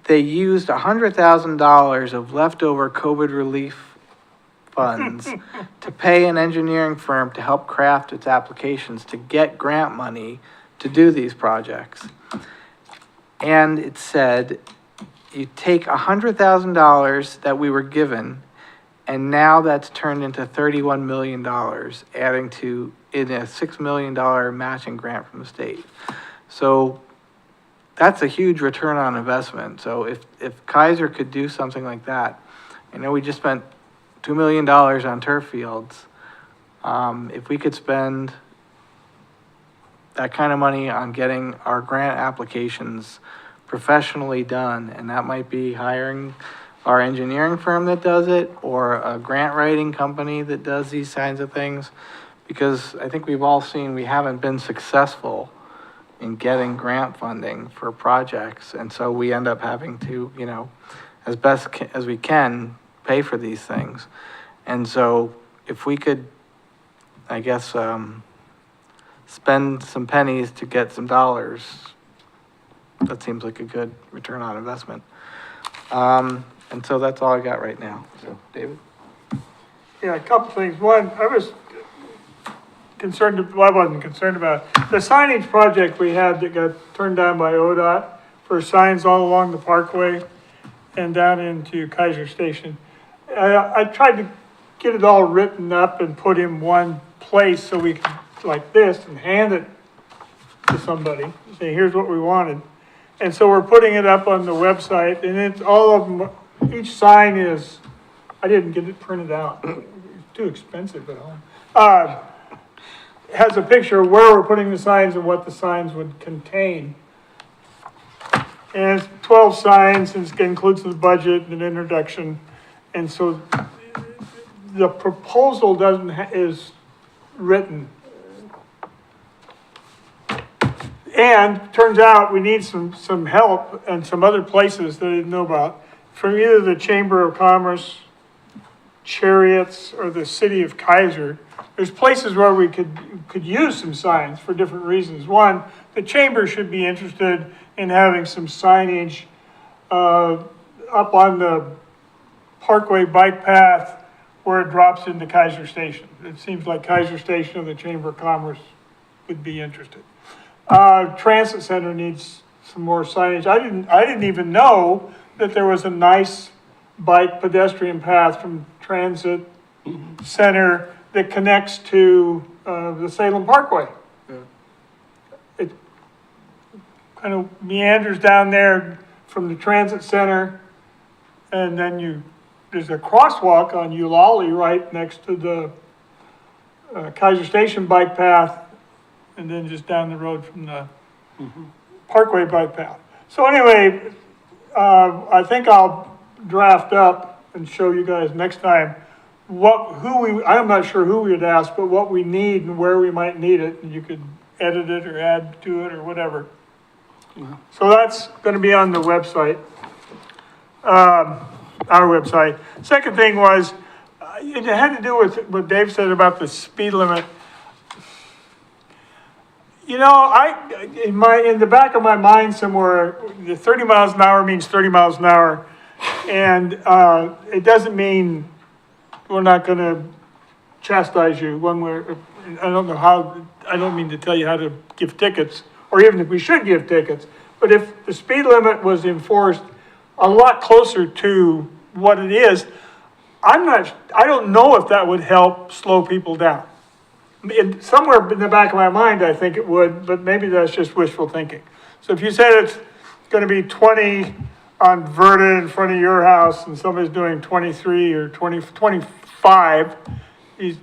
they used $100,000 of leftover COVID relief funds to pay an engineering firm to help craft its applications to get grant money to do these projects. And it said, you take $100,000 that we were given, and now that's turned into $31 million, adding to in a $6 million matching grant from the state. So that's a huge return on investment. So if Kaiser could do something like that, I know we just spent $2 million on turf fields. If we could spend that kind of money on getting our grant applications professionally done, and that might be hiring our engineering firm that does it, or a grant writing company that does these kinds of things, because I think we've all seen we haven't been successful in getting grant funding for projects, and so we end up having to, you know, as best as we can, pay for these things. And so if we could, I guess, spend some pennies to get some dollars, that seems like a good return on investment. And so that's all I got right now. So, David? Yeah, a couple things. One, I was concerned, well, I wasn't concerned about the signage project we had that got turned down by ODOT for signs all along the Parkway and down into Kaiser Station. I tried to get it all written up and put in one place so we could, like this, and hand it to somebody, say, here's what we wanted. And so we're putting it up on the website, and it's all of them, each sign is, I didn't get it printed out. It's too expensive at home. Has a picture of where we're putting the signs and what the signs would contain. And it's 12 signs, and it includes the budget and an introduction. And so the proposal is written. And turns out we need some help and some other places that I didn't know about, from either the Chamber of Commerce, Chariots, or the city of Kaiser. There's places where we could use some signs for different reasons. One, the Chamber should be interested in having some signage up on the Parkway bike path where it drops into Kaiser Station. It seems like Kaiser Station and the Chamber of Commerce would be interested. Transit Center needs some more signage. I didn't even know that there was a nice bike pedestrian path from Transit Center that connects to the Salem Parkway. Yeah. It kind of meanders down there from the Transit Center, and then there's a crosswalk on Eulalie right next to the Kaiser Station bike path, and then just down the road from the Parkway bike path. So anyway, I think I'll draft up and show you guys next time I'm not sure who we would ask, but what we need and where we might need it, and you could edit it or add to it or whatever. So that's going to be on the website, our website. Second thing was, it had to do with what Dave said about the speed limit. You know, in the back of my mind somewhere, the 30 miles an hour means 30 miles an hour. And it doesn't mean we're not going to chastise you one way. I don't mean to tell you how to give tickets, or even if we should give tickets. But if the speed limit was enforced a lot closer to what it is, I don't know if that would help slow people down. Somewhere in the back of my mind, I think it would, but maybe that's just wishful thinking. So if you said it's gonna be 20 on Verda in front of your house and somebody's doing 23 or 25, he's,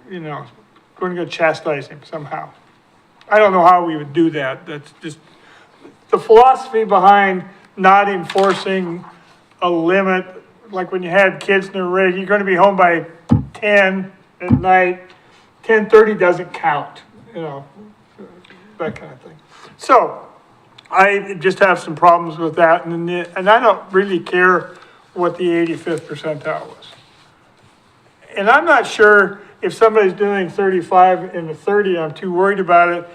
going to chastise him somehow. I don't know how we would do that. That's just, the philosophy behind not enforcing a limit, like when you had kids in the rig, you're gonna be home by 10 at night, 10:30 doesn't count, that kind of thing. So, I just have some problems with that, and I don't really care what the 85th percentile was. And I'm not sure if somebody's doing 35 in the 30, I'm too worried about it.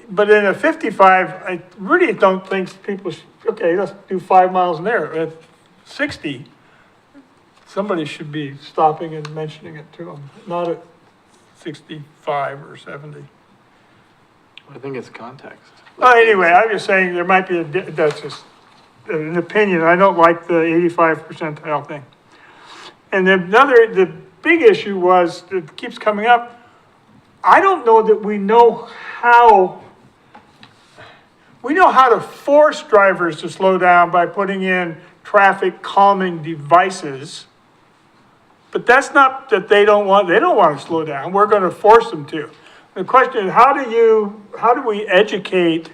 But in a 55, I really don't think people should, okay, let's do 5 miles an hour. At 60, somebody should be stopping and mentioning it to them, not at 65 or 70. I think it's context. Well, anyway, I'm just saying there might be that's just an opinion. I don't like the 85 percentile thing. And then the big issue was, that keeps coming up, I don't know that we know how to force drivers to slow down by putting in traffic calming devices. But that's not that they don't want to slow down. We're going to force them to. The question is, how do we educate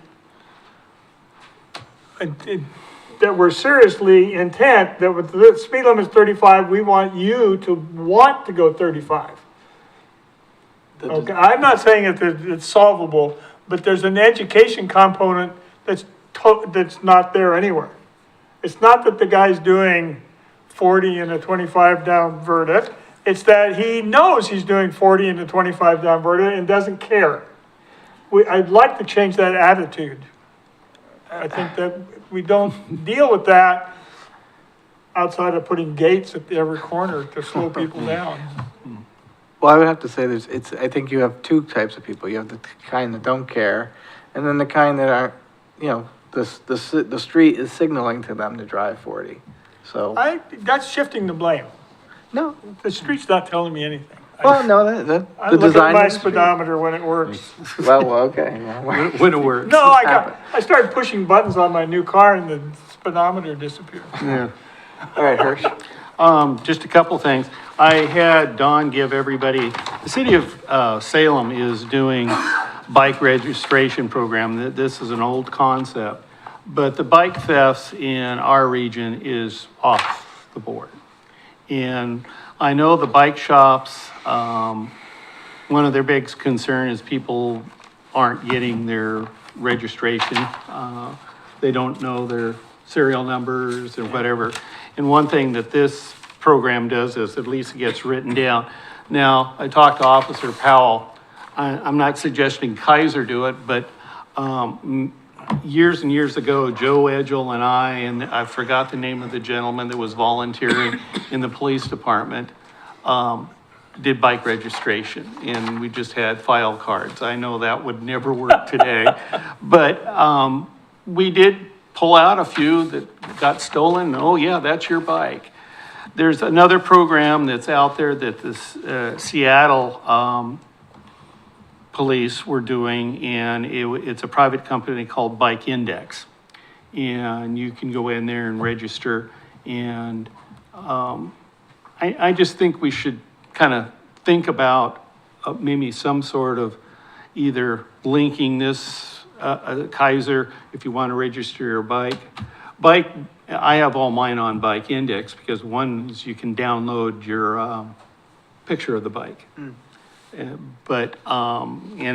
that we're seriously intent that with the speed limit is 35, we want you to want to go 35. Okay, I'm not saying it's solvable, but there's an education component that's not there anywhere. It's not that the guy's doing 40 and a 25 down Verda. It's that he knows he's doing 40 and a 25 down Verda and doesn't care. I'd like to change that attitude. I think that we don't deal with that outside of putting gates at every corner to slow people down. Well, I would have to say I think you have two types of people. You have the kind that don't care, and then the kind that are, the street is signaling to them to drive 40. So. That's shifting the blame. No. The street's not telling me anything. Well, no, I the look design. at my of the street- speedometer when it works. Well, okay. Well, When it works. No, I started pushing buttons on my new car and the speedometer disappeared. Yeah. all right, Hirsch. Just a couple things. I had Don give everybody, the city of Salem is doing bike registration program. This is an old concept, but the bike thefts in our region is off the board. And I know the bike shops, one of their big concern is people aren't getting their registration. They don't know their serial numbers or whatever. And one thing that this program does is at least it gets written down. Now, I talked to Officer Powell. I'm not suggesting Kaiser do it, but years and years ago, Joe Edgell and I forgot the name of the gentleman that was volunteering in the police department, did bike registration, and we just had file cards. I know that would never work today, but we did pull out a few that got stolen. Oh yeah, that's your bike. There's another program that's out there that the Seattle police were doing, and it's a private company called Bike Index. And you can go in there and register. And I just think we should kind of think about maybe some sort of either linking this, Kaiser, if you want to register your bike. I have all mine on Bike Index because one is you can download your picture of the bike. And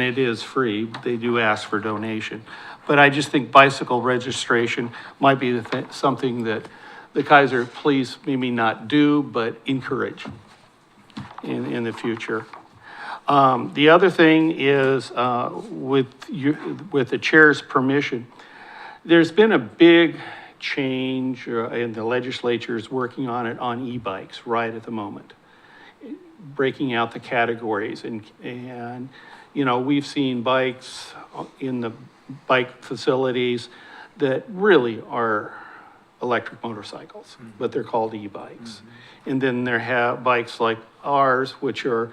it is free. They do ask for donation. But I just think bicycle registration might be something that the Kaiser police maybe not do, but encourage in the future. The other thing is, with the chair's permission, there's been a big change, and the legislature is working on it on e-bikes right at the moment, breaking out the categories. And we've seen bikes in the bike facilities that really are electric motorcycles, but they're called e-bikes. And then there have bikes like ours, which are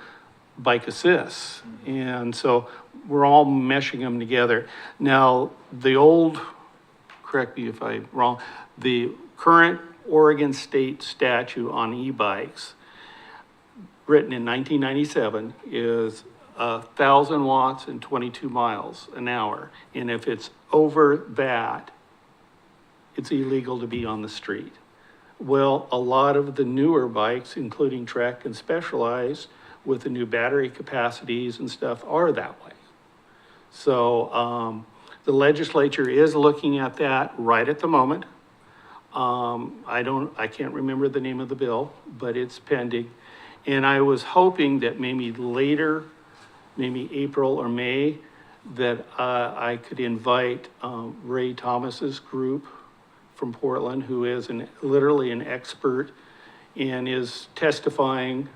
bike assists. And so we're all meshing them together. Now, the old, correct me if I'm wrong, the current Oregon state statute on e-bikes, written in 1997, is 1,000 watts and 22 miles an hour. And if it's over that, it's illegal to be on the street. Well, a lot of the newer bikes, including Trek and Specialized, with the new battery capacities and stuff, are that way. So the legislature is looking at that right at the moment. I can't remember the name of the bill, but it's pending. And I was hoping that maybe later, maybe April or May, that I could invite Ray Thomas's group from Portland, who is literally an expert and is testifying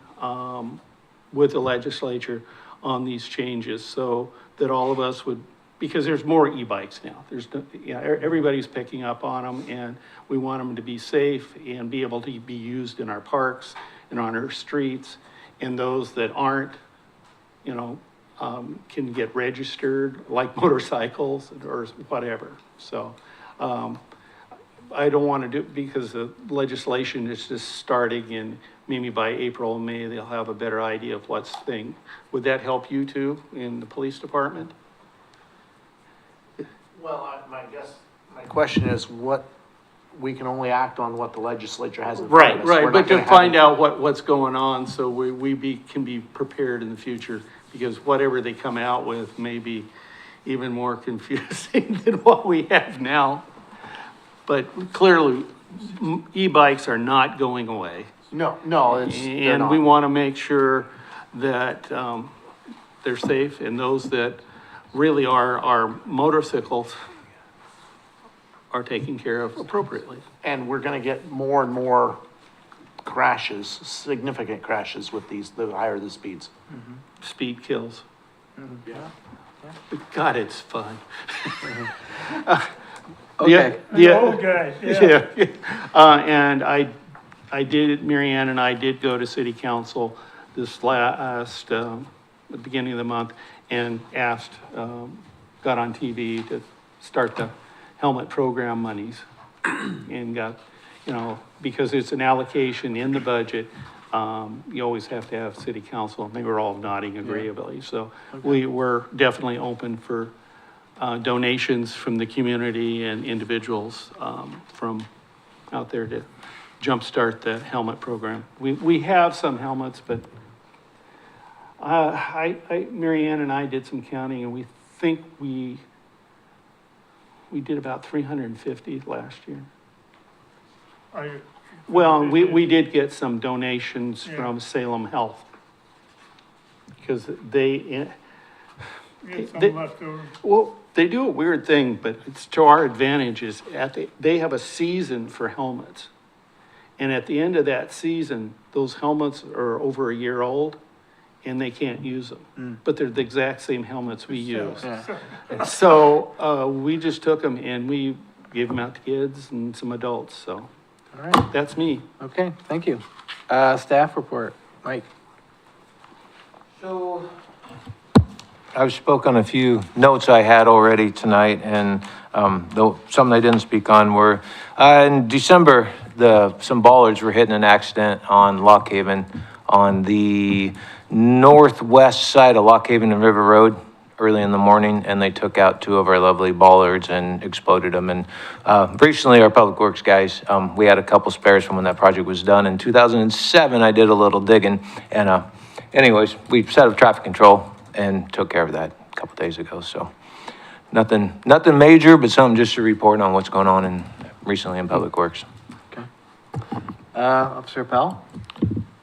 with the legislature on these changes, so that all of us would, because there's more e-bikes now. Everybody's picking up on them, and we want them to be safe and be able to be used in our parks and on our streets. And those that aren't, can get registered, like motorcycles or whatever. So I don't want to do, because the legislation is just starting, and maybe by April or May, they'll have a better idea of what's thing. Would that help you too in the police department? Well, my question is we can only act on what the legislature has in front Right, of us. We're right, not but gonna to have find it- out what's going on, so we can be prepared in the future, because whatever they come out with may be even more confusing than what we have now. But clearly, e-bikes are not going away. No, they're And not. we want to make sure that they're safe, and those that really are motorcycles are taken care of appropriately. And we're gonna get more and more crashes, significant crashes with these, the higher the speeds. Speed kills. Yeah. God, it's fun. Okay. The old guys, yeah. Yeah. And I did, Mary Ann and I did go to city council this last, at the beginning of the month, and asked, got on TV to start the helmet program monies. And got, because it's an allocation in the budget, you always have to have city council. They were all nodding agreeably. So we were definitely open for donations from the community and individuals from out there to jumpstart the helmet program. We have some helmets, but Mary Ann and I did some counting, and we think we did about 350 last year. Are you- Well, we did get some donations Yeah. from Salem Health, because they, We had some They- left over. well, they do a weird thing, but it's to our advantage, is they have a season for helmets. And at the end of that season, those helmets are over a year old, and they can't use them. But they're the exact same helmets we use. So, we just took them and we gave them out to kids and some adults, so All right, that's me. okay, thank you. Staff report, Mike. So, I've spoken a few notes I had already tonight, and though some I didn't speak on were, in December, some bollards were hit in an accident on Lock Haven on the northwest side of Lock Haven and River Road early in the morning, and they took out two of our lovely bollards and exploded them. And recently, our Public Works guys, we had a couple spares from when that project was done. In 2007, I did a little digging, and anyways, we set up traffic control and took care of that a couple days ago. So nothing major, but something just to report on what's going on recently in Public Works. Officer Powell?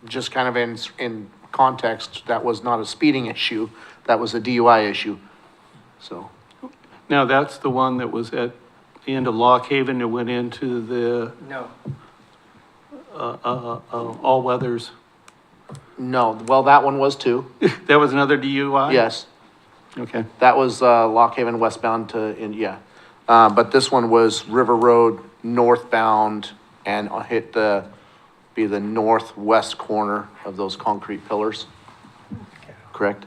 Just kind of in context, that was not a speeding issue, that was a DUI issue, so. Now, that's the one that was at the end of Lock Haven that went into the, No. all weathers. No, well, that one was too, That was another DUI? yes. Okay. That was Lock Haven westbound but this one was River Road northbound and I'll hit be the northwest corner of those concrete pillars. Correct?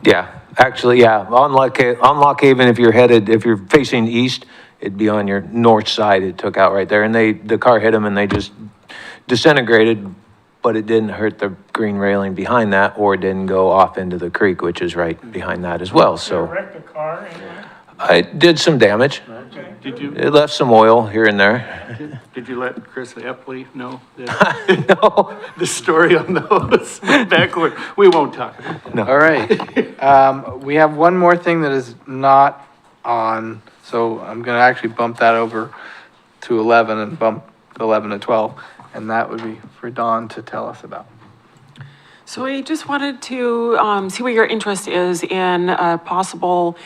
Yeah, actually, yeah, on Lock Haven, if you're facing east, it'd be on your north side, it took out right there, and the car hit them and they just disintegrated, but it didn't hurt the green railing behind that, or it didn't go off into the creek, which is right behind that as well, Did it so. wreck the car anyway? I did some damage, Okay. Did you, it left some oil here and there. did you let Chris Epley know that No, the story on those backward? We won't talk about that. All right. We have one more thing that is not on, so I'm gonna actually bump that over to 11 and bump 11 to 12, and that would be for Dawn to tell us about. So I just wanted to see what your interest is in a possible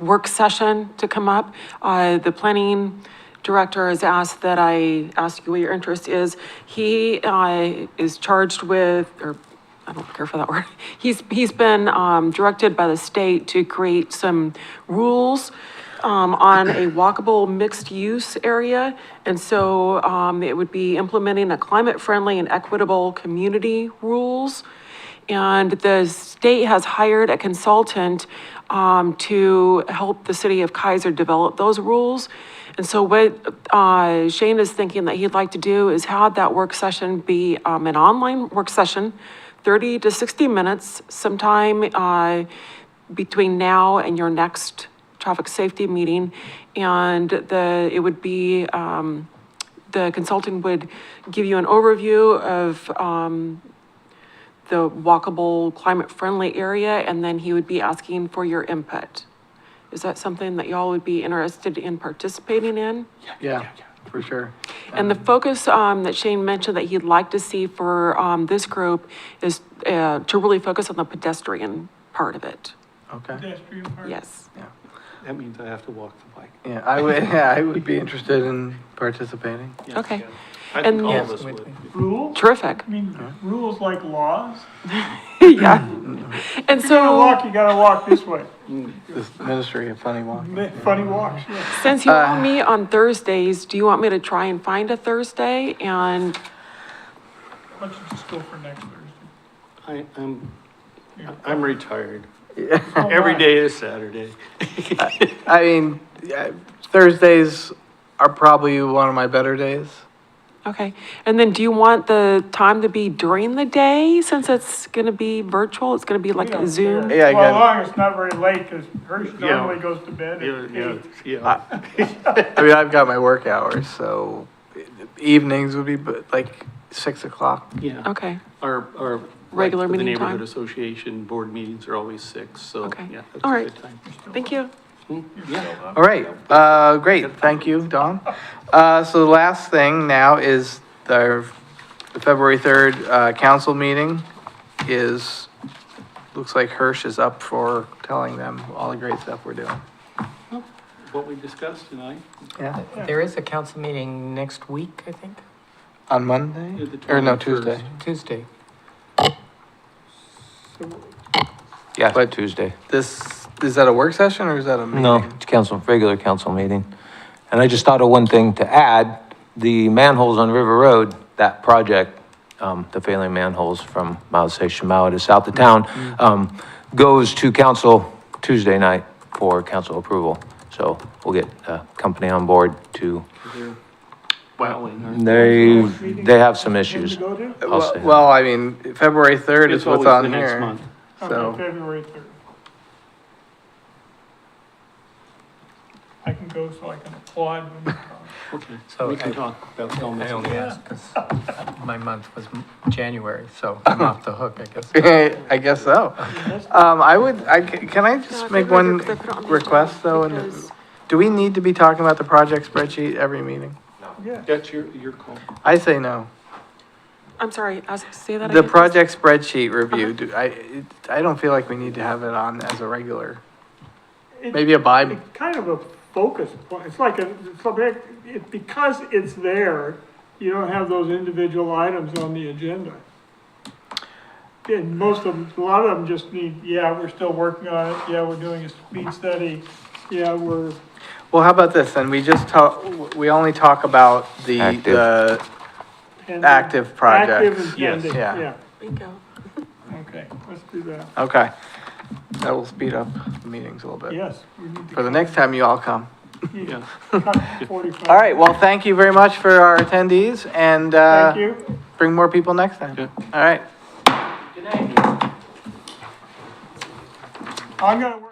work session to come up. The planning director has asked that I ask you what your interest is. He is charged with, or I don't care for that word. He's been directed by the state to create some rules on a walkable mixed-use area. And so it would be implementing a climate-friendly and equitable community rules. And the state has hired a consultant to help the city of Kaiser develop those rules. And so what Shane is thinking that he'd like to do is have that work session be an online work session, 30 to 60 minutes, sometime between now and your next traffic safety meeting. And it would be, the consultant would give you an overview of the walkable, climate-friendly area, and then he would be asking for your input. Is that something that y'all would be interested in participating in? Yeah, for sure. And the focus that Shane mentioned that he'd like to see for this group is to really focus on the pedestrian part of it. Okay. Pedestrian part? Yes. That means I have to walk the bike. Yeah, I would be interested in participating. Okay. I And- think all Yes, of us would. Rules? Terrific. I mean, rules like laws? Yeah. And If you're gonna so, walk, you gotta walk this way. This ministry of funny walk. Funny walks, yeah. since you all meet on Thursdays, do you want me to try and find a Thursday? And Why don't you just go for next Thursday? I'm retired. Every day is Saturday. I mean, Thursdays are probably one of my better days. okay, and then do you want the time to be during the day, since it's gonna be virtual, it's gonna be like We don't a Zoom? care. Yeah, I Well, got as it. long as it's not very late, because Hershey Yeah. normally goes to bed at 8. Yeah. I mean, I've got my work hours, so evenings would be like 6 o'clock. Yeah. Okay, Our. Regular like, meeting The neighborhood time? association board meetings are always 6, so, Okay. yeah, that's All a right. good time. thank you. Yeah. All right, great, thank you, Dawn. So the last thing now is the February 3rd, council meeting looks like Hirsch is up for telling them all the great stuff we're doing. What we discussed tonight. Yeah, There is a council meeting next week, I think, on Monday, Yeah, the or no, 21st. Tuesday. Tuesday. yeah, But- Tuesday. Is that a work session or is that a meeting? No, it's regular council meeting. And I just thought of one thing to add, the manholes on River Road, that project, the failing manholes from Mount Say Shemawa to south of town, goes to council Tuesday night for council approval. So we'll get a company on board to, Plowing. they have some When issues. to go to? I'll say that. Well, I mean, February 3rd is It's what's always on the next here. month. So, Okay, February 3rd. I can go so I can applaud when you talk. Okay, So we can I- talk about I helmets. only asked because my month was January, so I'm off the hook, I guess. I guess so. Can I just make one request though? Because- Do we need to be talking about the project spreadsheet every meeting? Yeah. That's your call. I say no. I'm sorry, say that The again. project spreadsheet review, I don't feel like we need to have it on as a regular, It- maybe a bi, It's kind of a focus point. It's like because it's there, you don't have those individual items on the agenda. And most of them, a lot of them just need, yeah, we're still working on it, yeah, we're doing a speed study, yeah, we're, well, how about this, then we just talk, we only talk about the And active project. Active and Yes. pending, Yeah. yeah. Bingo. Okay, let's do that. Okay. That will speed up the meetings a little bit. Yes. we need to For the next time you all come. Yeah. cut 45. All right, well, thank you very much for our attendees, and, Thank you. bring more people next time. Yeah. All right. I'm gonna work.